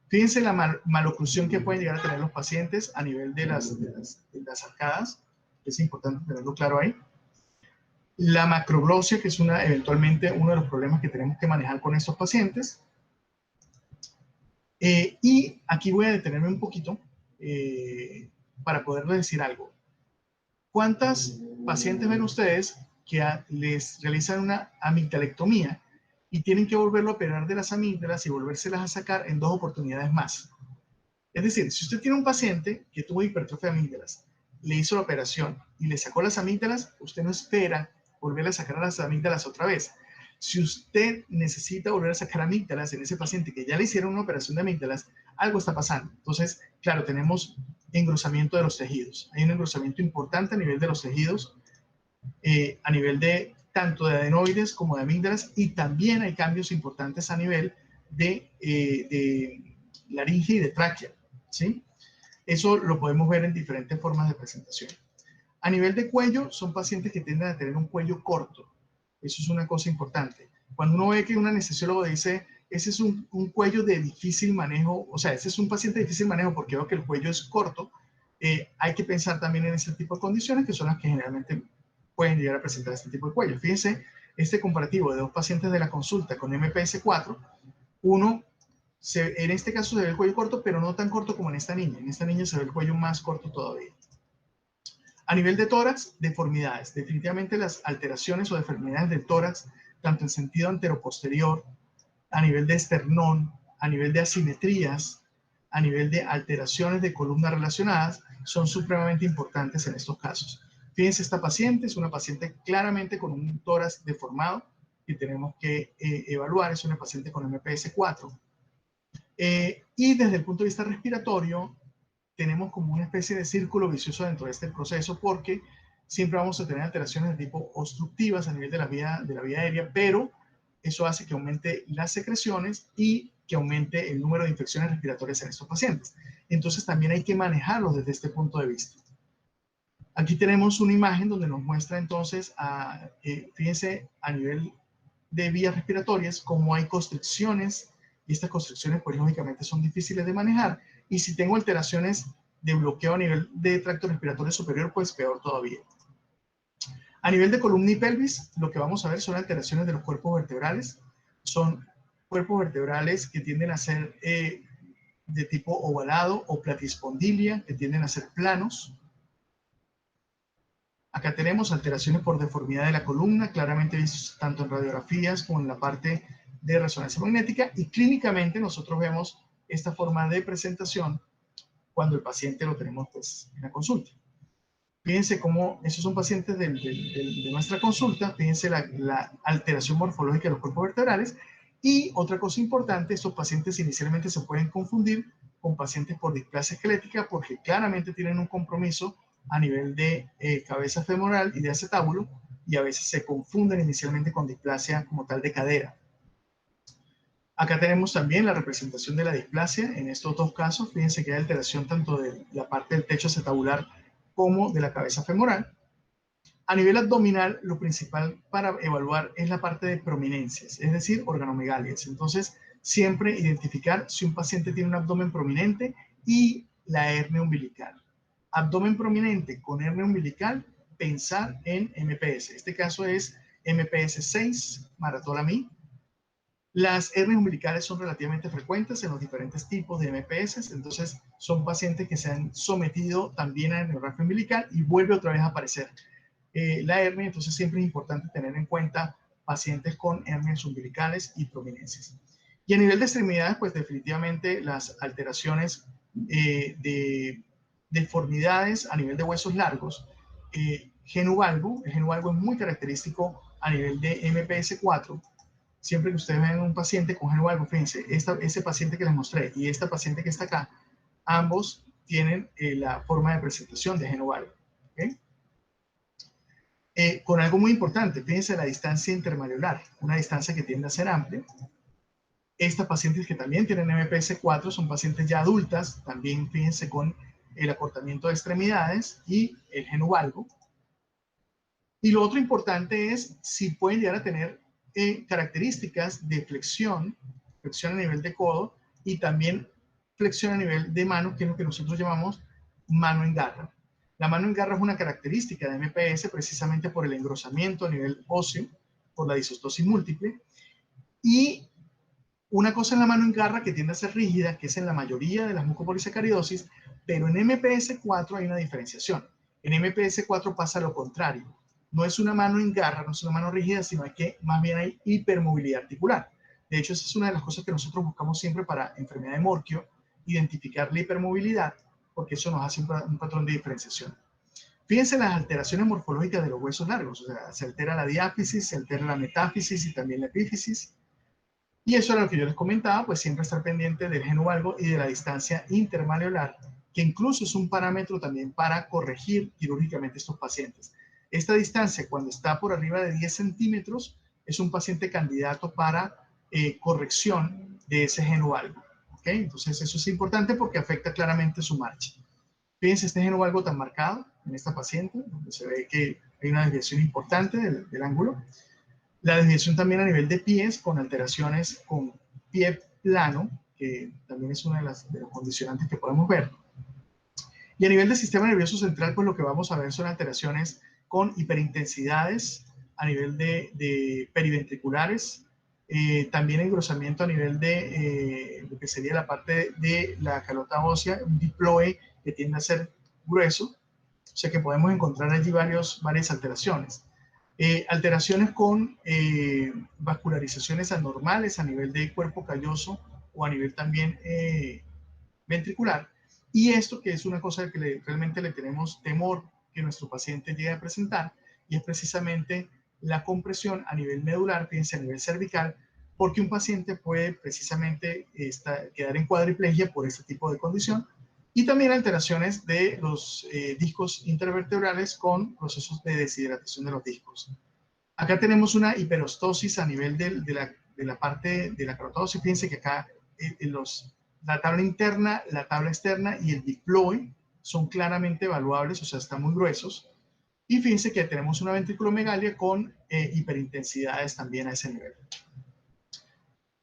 Fíjense la maloclusión que pueden llegar a tener los pacientes a nivel de las arcadas. Es importante tenerlo claro ahí. La macroglosia, que es eventualmente uno de los problemas que tenemos que manejar con estos pacientes. Y aquí voy a detenerme un poquito para poderles decir algo. ¿Cuántas pacientes ven ustedes que les realizan una amigdalectomía y tienen que volverlo a operar de las amígdalas y volvérselas a sacar en 2 oportunidades más? Es decir, si usted tiene un paciente que tuvo hipertrofia de amígdalas le hizo la operación y le sacó las amígdalas, usted no espera volverle a sacar las amígdalas otra vez. Si usted necesita volver a sacar amígdalas en ese paciente que ya le hicieron una operación de amígdalas, algo está pasando. Entonces, claro, tenemos engrosamiento de los tejidos. Hay un engrosamiento importante a nivel de los tejidos, a nivel de tanto de adenoides como de amígdalas, y también hay cambios importantes a nivel de laringe y de tráquea, ¿sí? Eso lo podemos ver en diferentes formas de presentación. A nivel de cuello, son pacientes que tienden a tener un cuello corto. Eso es una cosa importante. Cuando uno ve que un anestesiólogo dice, ese es un cuello de difícil manejo, o sea, ese es un paciente de difícil manejo porque veo que el cuello es corto, hay que pensar también en ese tipo de condiciones que son las que generalmente pueden llegar a presentar este tipo de cuello. Fíjense, este comparativo de dos pacientes de la consulta con MPS4, uno, en este caso se ve el cuello corto, pero no tan corto como en esta niña. En esta niña se ve el cuello más corto todavía. A nivel de tórax, deformidades. Definitivamente las alteraciones o deformidades del tórax, tanto en sentido anteroposterior, a nivel de esternón, a nivel de asimetrías, a nivel de alteraciones de columna relacionadas, son supremamente importantes en estos casos. Fíjense, esta paciente es una paciente claramente con un tórax deformado que tenemos que evaluar. Es una paciente con MPS4. Y desde el punto de vista respiratorio, tenemos como una especie de círculo vicioso dentro de este proceso, porque siempre vamos a tener alteraciones de tipo obstructivas a nivel de la vía aérea, pero eso hace que aumente las secreciones y que aumente el número de infecciones respiratorias en estos pacientes. Entonces también hay que manejarlo desde este punto de vista. Aquí tenemos una imagen donde nos muestra entonces, fíjense, a nivel de vías respiratorias, cómo hay constricciones, y estas constricciones pues lógicamente son difíciles de manejar, y si tengo alteraciones de bloqueo a nivel de tracto respiratorio superior, pues peor todavía. A nivel de columna y pelvis, lo que vamos a ver son alteraciones de los cuerpos vertebrales. Son cuerpos vertebrales que tienden a ser de tipo ovalado o platispondilia, que tienden a ser planos. Acá tenemos alteraciones por deformidad de la columna, claramente vistas tanto en radiografías como en la parte de resonancia magnética, y clínicamente nosotros vemos esta forma de presentación cuando el paciente lo tenemos pues, en la consulta. Fíjense cómo esos son pacientes de nuestra consulta. Fíjense la alteración morfológica de los cuerpos vertebrales. Y otra cosa importante, estos pacientes inicialmente se pueden confundir con pacientes por displasia esquelética porque claramente tienen un compromiso a nivel de cabeza femoral y de acetábulo, y a veces se confunden inicialmente con displasia como tal de cadera. Acá tenemos también la representación de la displasia en estos dos casos. Fíjense que hay alteración tanto de la parte del techo acetabular como de la cabeza femoral. A nivel abdominal, lo principal para evaluar es la parte de prominencias, es decir, organomegalias. Entonces, siempre identificar si un paciente tiene un abdomen prominente y la hernia umbilical. Abdomen prominente con hernia umbilical, pensar en MPS. Este caso es MPS 6, Maratolami. Las hernias umbilicales son relativamente frecuentes en los diferentes tipos de MPS, entonces son pacientes que se han sometido también a herniorrafia umbilical y vuelve otra vez a aparecer la hernia. Entonces siempre es importante tener en cuenta pacientes con hernias umbilicales y prominencias. Y a nivel de extremidades, pues definitivamente las alteraciones de deformidades a nivel de huesos largos, genovalgo, el genovalgo es muy característico a nivel de MPS4. Siempre que ustedes vean un paciente con genovalgo, fíjense, ese paciente que les mostré y esta paciente que está acá, ambos tienen la forma de presentación de genovalgo. ¿Okay? Con algo muy importante, fíjense la distancia intermareolar, una distancia que tiende a ser amplia. Estas pacientes que también tienen MPS4 son pacientes ya adultas, también fíjense con el acortamiento de extremidades y el genovalgo. Y lo otro importante es si pueden llegar a tener características de flexión a nivel de codo y también flexión a nivel de mano, que es lo que nosotros llamamos mano en garra. La mano en garra es una característica de MPS precisamente por el engrosamiento a nivel óseo, por la disostosis múltiple. Y una cosa en la mano en garra que tiende a ser rígida, que es en la mayoría de las mucopolisacaridosis, pero en MPS4 hay una diferenciación. En MPS4 pasa lo contrario. No es una mano en garra, no es una mano rígida, sino que más bien hay hipermovilidad articular. De hecho, esa es una de las cosas que nosotros buscamos siempre para enfermedad de Morquio, identificar la hipermovilidad, porque eso nos hace un patrón de diferenciación. Fíjense las alteraciones morfológicas de los huesos largos, o sea, se altera la diáfisis, se altera la metáfisis y también la epífisis. Y eso era lo que yo les comentaba, pues siempre estar pendiente del geno valgo y de la distancia intermaleolar, que incluso es un parámetro también para corregir quirúrgicamente estos pacientes. Esta distancia, cuando está por arriba de 10 centímetros, es un paciente candidato para corrección de ese geno valgo. ¿Okay? Entonces, eso es importante porque afecta claramente su marcha. Fíjense este geno valgo tan marcado en esta paciente, donde se ve que hay una desviación importante del ángulo. La desviación también a nivel de pies, con alteraciones con pie plano, que también es una de los condicionantes que podemos ver. Y a nivel del sistema nervioso central, pues lo que vamos a ver son alteraciones con hiperintensidades a nivel de periventriculares, también engrosamiento a nivel de lo que sería la parte de la calota ósea, un diploe que tiende a ser grueso, o sea que podemos encontrar allí varias alteraciones. Alteraciones con vascularizaciones anormales a nivel de cuerpo calloso o a nivel también ventricular. Y esto que es una cosa que realmente le tenemos temor que nuestro paciente llegue a presentar, y es precisamente la compresión a nivel medular, fíjense, a nivel cervical, porque un paciente puede precisamente quedar en cuadriplegia por este tipo de condición, y también alteraciones de los discos intervertebrales con procesos de deshidratación de los discos. Acá tenemos una hiperostosis a nivel de la parte de la carotosis. Fíjense que acá la tabla interna, la tabla externa y el diploe son claramente evaluables, o sea, están muy gruesos. Y fíjense que tenemos una ventriculomegalia con hiperintensidades también a ese nivel.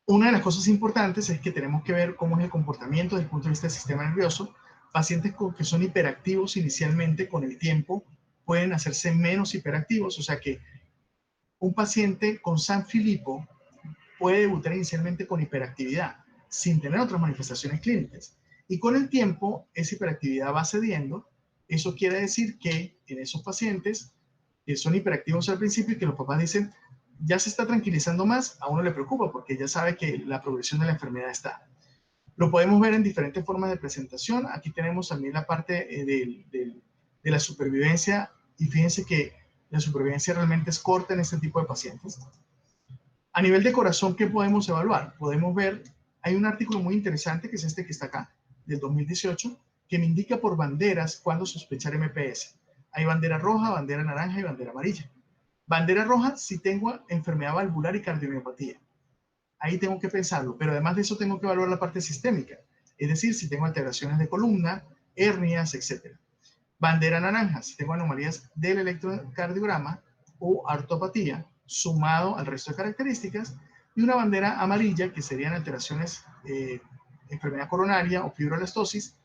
Una de las cosas importantes es que tenemos que ver cómo es el comportamiento desde el punto de vista del sistema nervioso. Pacientes que son hiperactivos inicialmente, con el tiempo, pueden hacerse menos hiperactivos, o sea que un paciente con Sanfilippo puede debutar inicialmente con hiperactividad, sin tener otras manifestaciones clínicas. Y con el tiempo, esa hiperactividad va cediendo. Eso quiere decir que en esos pacientes que son hiperactivos al principio y que los papás dicen, ya se está tranquilizando más, a uno le preocupa porque ya sabe que la progresión de la enfermedad está. Lo podemos ver en diferentes formas de presentación. Aquí tenemos también la parte de la supervivencia, y fíjense que la supervivencia realmente es corta en este tipo de pacientes. A nivel de corazón, ¿qué podemos evaluar? Podemos ver, hay un artículo muy interesante, que es este que está acá, del 2018, que me indica por banderas cuándo sospechar MPS. Hay bandera roja, bandera naranja y bandera amarilla. Bandera roja si tengo enfermedad valvular y cardiomiopatía. Ahí tengo que pensarlo, pero además de eso tengo que evaluar la parte sistémica, es decir, si tengo alteraciones de columna, hernias, etc. Bandera naranja, si tengo anomalías del electrocardiograma o artopatía, sumado al resto de características, y una bandera amarilla, que serían alteraciones, enfermedad coronaria o fibrolastosis,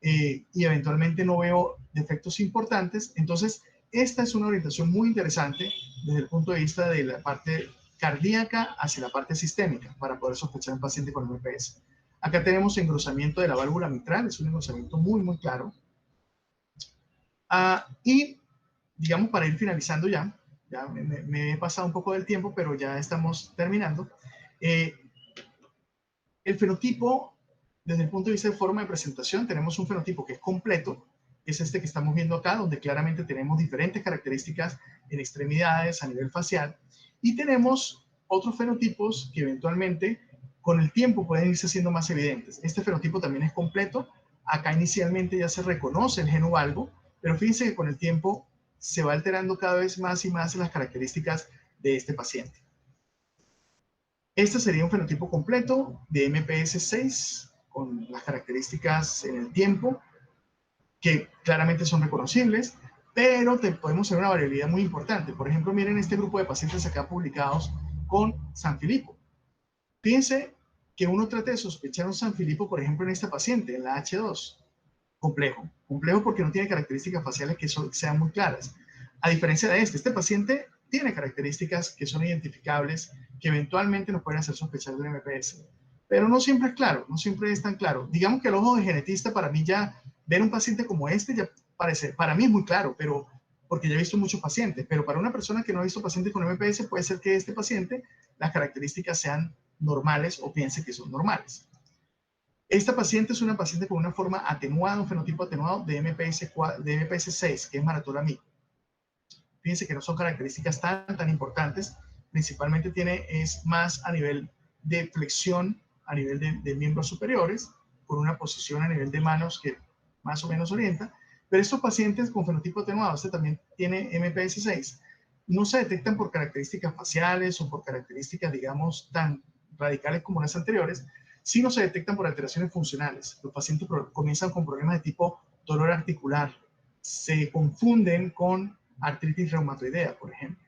y eventualmente no veo defectos importantes. Entonces, esta es una orientación muy interesante desde el punto de vista de la parte cardíaca hacia la parte sistémica para poder sospechar un paciente con MPS. Acá tenemos engrosamiento de la válvula mitral, es un engrosamiento muy, muy claro. Y, digamos, para ir finalizando ya me he pasado un poco del tiempo, pero ya estamos terminando. El fenotipo, desde el punto de vista de forma de presentación, tenemos un fenotipo que es completo, es este que estamos viendo acá, donde claramente tenemos diferentes características en extremidades, a nivel facial, y tenemos otros fenotipos que eventualmente con el tiempo pueden irse haciendo más evidentes. Este fenotipo también es completo. Acá inicialmente ya se reconoce el geno valgo, pero fíjense que con el tiempo se va alterando cada vez más y más las características de este paciente. Este sería un fenotipo completo de MPS 6 con las características en el tiempo que claramente son reconocibles, pero podemos tener una variabilidad muy importante. Por ejemplo, miren este grupo de pacientes acá publicados con Sanfilippo. Fíjense que uno trata de sospechar un Sanfilippo, por ejemplo, en esta paciente, en la H2. Complejo porque no tiene características faciales que sean muy claras. A diferencia de este paciente tiene características que son identificables, que eventualmente nos pueden hacer sospechar del MPS. Pero no siempre es claro, no siempre es tan claro. Digamos que el ojo de genetista, para mí ya ver un paciente como este ya parece, para mí es muy claro, pero porque ya he visto muchos pacientes, pero para una persona que no ha visto pacientes con MPS puede ser que este paciente, las características sean normales o piense que son normales. Esta paciente es una paciente con una forma atenuada, un fenotipo atenuado de MPS 6, que es maratolamib. Fíjense que no son características tan importantes, principalmente es más a nivel de flexión, a nivel de miembros superiores, con una posición a nivel de manos que más o menos orienta, pero estos pacientes con fenotipo atenuado, este también tiene MPS 6, no se detectan por características faciales o por características, digamos, tan radicales como las anteriores, sino se detectan por alteraciones funcionales. Los pacientes comienzan con problemas de tipo dolor articular, se confunden con artritis reumatoidea, por ejemplo.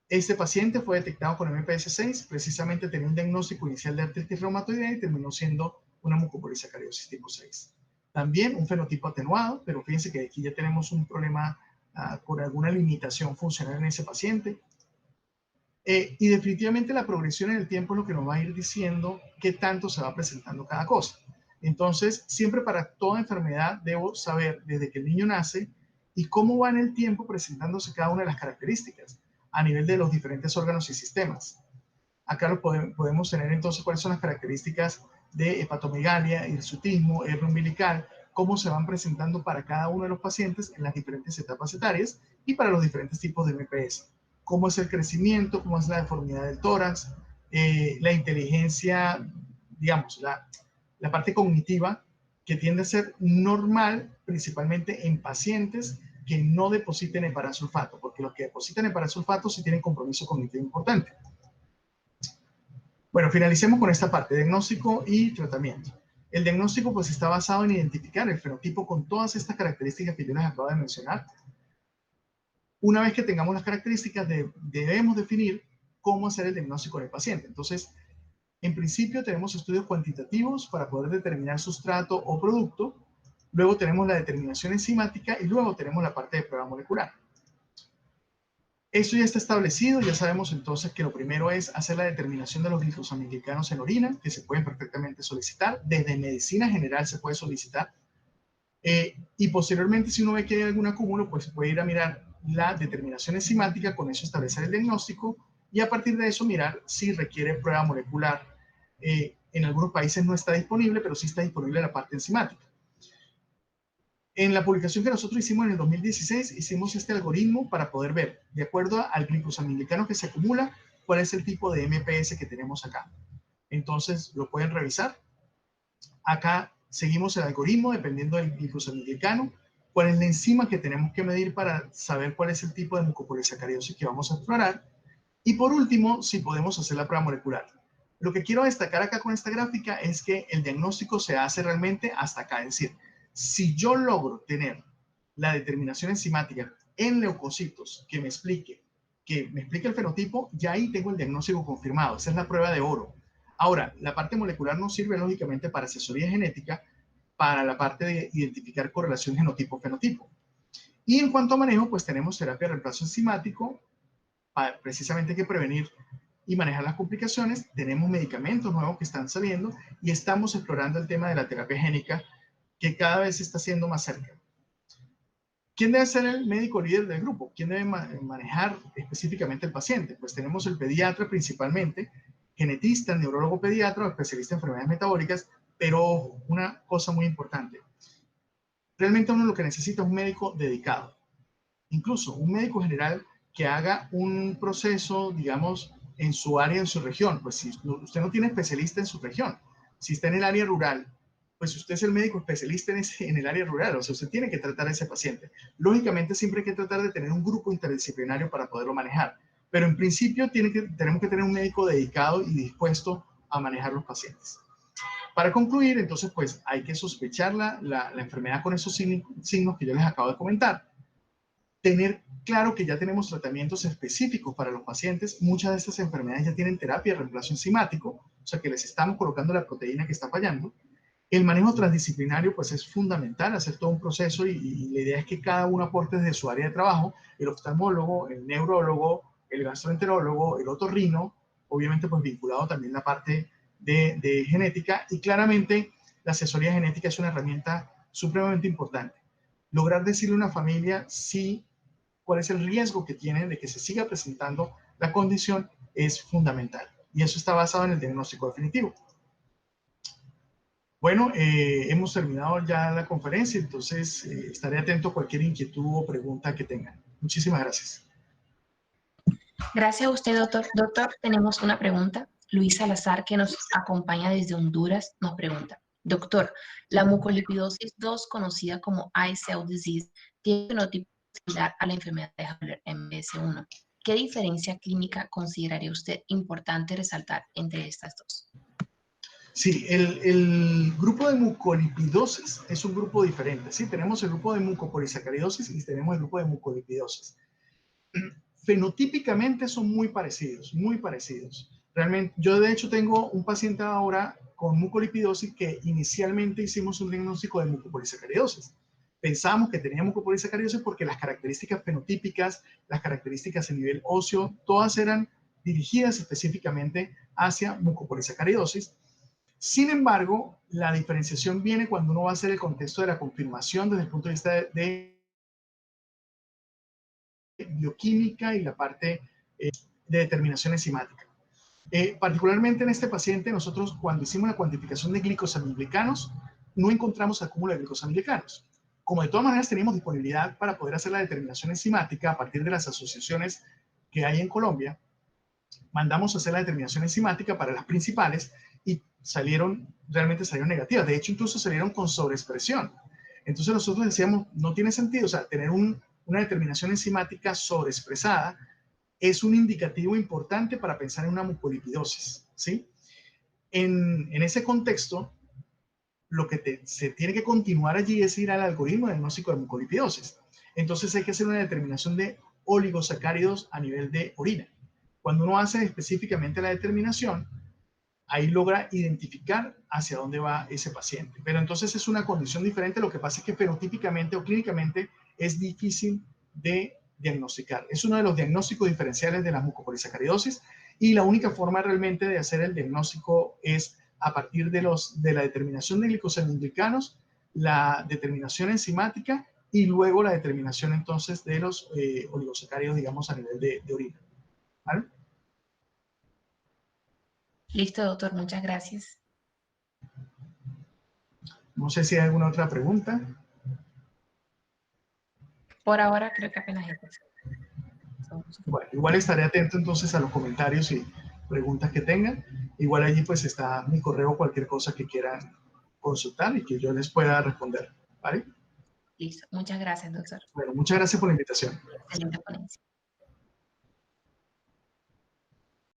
Este paciente fue detectado con MPS 6, precisamente tenía un diagnóstico inicial de artritis reumatoidea y terminó siendo una mucopolisacariosis tipo 6. También un fenotipo atenuado, pero fíjense que aquí ya tenemos un problema por alguna limitación funcional en ese paciente. Y definitivamente la progresión en el tiempo es lo que nos va a ir diciendo qué tanto se va presentando cada cosa. Entonces, siempre para toda enfermedad debo saber desde que el niño nace y cómo va en el tiempo presentándose cada una de las características a nivel de los diferentes órganos y sistemas. Acá podemos tener entonces cuáles son las características de hepatomegalia, hirsutismo, hernia umbilical, cómo se van presentando para cada uno de los pacientes en las diferentes etapas etarias y para los diferentes tipos de MPS. Cómo es el crecimiento, cómo es la deformidad del tórax, la inteligencia, digamos, la parte cognitiva, que tiende a ser normal, principalmente en pacientes que no depositen en parasulfato, porque los que depositan en parasulfato sí tienen compromiso cognitivo importante. Bueno, finalicemos con esta parte, diagnóstico y tratamiento. El diagnóstico pues está basado en identificar el fenotipo con todas estas características que yo les acabo de mencionar. Una vez que tengamos las características, debemos definir cómo hacer el diagnóstico del paciente. Entonces, en principio tenemos estudios cuantitativos para poder determinar sustrato o producto, luego tenemos la determinación enzimática y luego tenemos la parte de prueba molecular. Esto ya está establecido, ya sabemos entonces que lo primero es hacer la determinación de los glicosamilglicanos en orina, que se pueden perfectamente solicitar, desde medicina general se puede solicitar, y posteriormente si uno ve que hay algún acúmulo, pues se puede ir a mirar la determinación enzimática, con eso establecer el diagnóstico, y a partir de eso mirar si requiere prueba molecular. En algunos países no está disponible, pero sí está disponible la parte enzimática. En la publicación que nosotros hicimos en el 2016, hicimos este algoritmo para poder ver, de acuerdo al glicosamilglicano que se acumula, cuál es el tipo de MPS que tenemos acá. Entonces, lo pueden revisar. Acá seguimos el algoritmo dependiendo del glicosamilglicano, cuál es la enzima que tenemos que medir para saber cuál es el tipo de mucopolisacariosis que vamos a explorar. Y por último, si podemos hacer la prueba molecular. Lo que quiero destacar acá con esta gráfica es que el diagnóstico se hace realmente hasta acá. Es decir, si yo logro tener la determinación enzimática en leucocitos que me explique el fenotipo, ya ahí tengo el diagnóstico confirmado. Esa es la prueba de oro. Ahora, la parte molecular nos sirve lógicamente para asesoría genética, para la parte de identificar correlación genotipo-fenotipo. Y en cuanto a manejo, pues tenemos terapia de reemplazo enzimático, para precisamente que prevenir y manejar las complicaciones. Tenemos medicamentos nuevos que están saliendo y estamos explorando el tema de la terapia génica, que cada vez está siendo más cerca. ¿Quién debe ser el médico líder del grupo? ¿Quién debe manejar específicamente el paciente? Pues tenemos el pediatra principalmente, genetista, neurólogo pediatra o especialista en enfermedades metabólicas, pero una cosa muy importante, realmente uno lo que necesita es un médico dedicado, incluso un médico general que haga un proceso, digamos, en su área, en su región. Pues si usted no tiene especialista en su región, si está en el área rural, pues usted es el médico especialista en el área rural, o sea, usted tiene que tratar a ese paciente. Lógicamente siempre hay que tratar de tener un grupo interdisciplinario para poderlo manejar, pero en principio tenemos que tener un médico dedicado y dispuesto a manejar los pacientes. Para concluir, entonces, pues hay que sospechar la enfermedad con esos signos que yo les acabo de comentar. Tener claro que ya tenemos tratamientos específicos para los pacientes. Muchas de estas enfermedades ya tienen terapia de reemplazo enzimático, o sea que les estamos colocando la proteína que está fallando. El manejo transdisciplinario pues es fundamental, hacer todo un proceso y la idea es que cada uno aporte desde su área de trabajo, el oftalmólogo, el neurólogo, el gastroenterólogo, el otorrino, obviamente pues vinculado también la parte de genética, y claramente la asesoría genética es una herramienta supremamente importante. Lograr decirle a una familia cuál es el riesgo que tiene de que se siga presentando la condición es fundamental. Y eso está basado en el diagnóstico definitivo. Bueno, hemos terminado ya la conferencia, entonces estaré atento a cualquier inquietud o pregunta que tengan. Muchísimas gracias. Gracias a usted, doctor. Doctor, tenemos una pregunta. Luis Salazar, que nos acompaña desde Honduras, nos pregunta. Doctor, la mucolipidosis 2, conocida como eye cell disease, tiene un fenotipo similar a la enfermedad de Haller MPS1. ¿Qué diferencia clínica consideraría usted importante resaltar entre estas dos? Sí, el grupo de mucolipidosis es un grupo diferente. Sí, tenemos el grupo de mucopolisacaridosis y tenemos el grupo de mucolipidosis. Fenotípicamente son muy parecidos, muy parecidos. Realmente, yo de hecho tengo un paciente ahora con mucolipidosis que inicialmente hicimos un diagnóstico de mucopolisacaridosis. Pensamos que tenía mucopolisacaridosis porque las características fenotípicas, las características a nivel óseo, todas eran dirigidas específicamente hacia mucopolisacaridosis. Sin embargo, la diferenciación viene cuando uno va a hacer el contexto de la confirmación desde el punto de vista de bioquímica y la parte de determinación enzimática. Particularmente en este paciente, nosotros cuando hicimos la cuantificación de glicosaminoglicanos, no encontramos acúmulo de glicosaminoglicanos. Como de todas maneras tenemos disponibilidad para poder hacer la determinación enzimática a partir de las asociaciones que hay en Colombia, mandamos a hacer la determinación enzimática para las principales y realmente salieron negativas. De hecho, incluso salieron con sobreexpresión. Entonces nosotros decíamos, no tiene sentido, o sea, tener una determinación enzimática sobreexpresada es un indicativo importante para pensar en una mucolipidosis, ¿sí? En ese contexto, lo que se tiene que continuar allí es ir al algoritmo de diagnóstico de mucolipidosis. Entonces hay que hacer una determinación de oligosacáridos a nivel de orina. Cuando uno hace específicamente la determinación, ahí logra identificar hacia dónde va ese paciente. Pero entonces es una condición diferente. Lo que pasa es que fenotípicamente o clínicamente es difícil de diagnosticar. Es uno de los diagnósticos diferenciales de la mucopolisacaridosis y la única forma realmente de hacer el diagnóstico es a partir de la determinación de glicosaminoglicanos, la determinación enzimática y luego la determinación entonces de los oligosacáridos, digamos, a nivel de orina. ¿Vale? Listo, doctor. Muchas gracias. No sé si hay alguna otra pregunta. Por ahora creo que apenas es eso. Bueno, igual estaré atento entonces a los comentarios y preguntas que tengan. Igual allí pues está mi correo, cualquier cosa que quieran consultar y que yo les pueda responder. ¿Vale? Listo. Muchas gracias, doctor. Bueno, muchas gracias por la invitación. Excelente ponencia.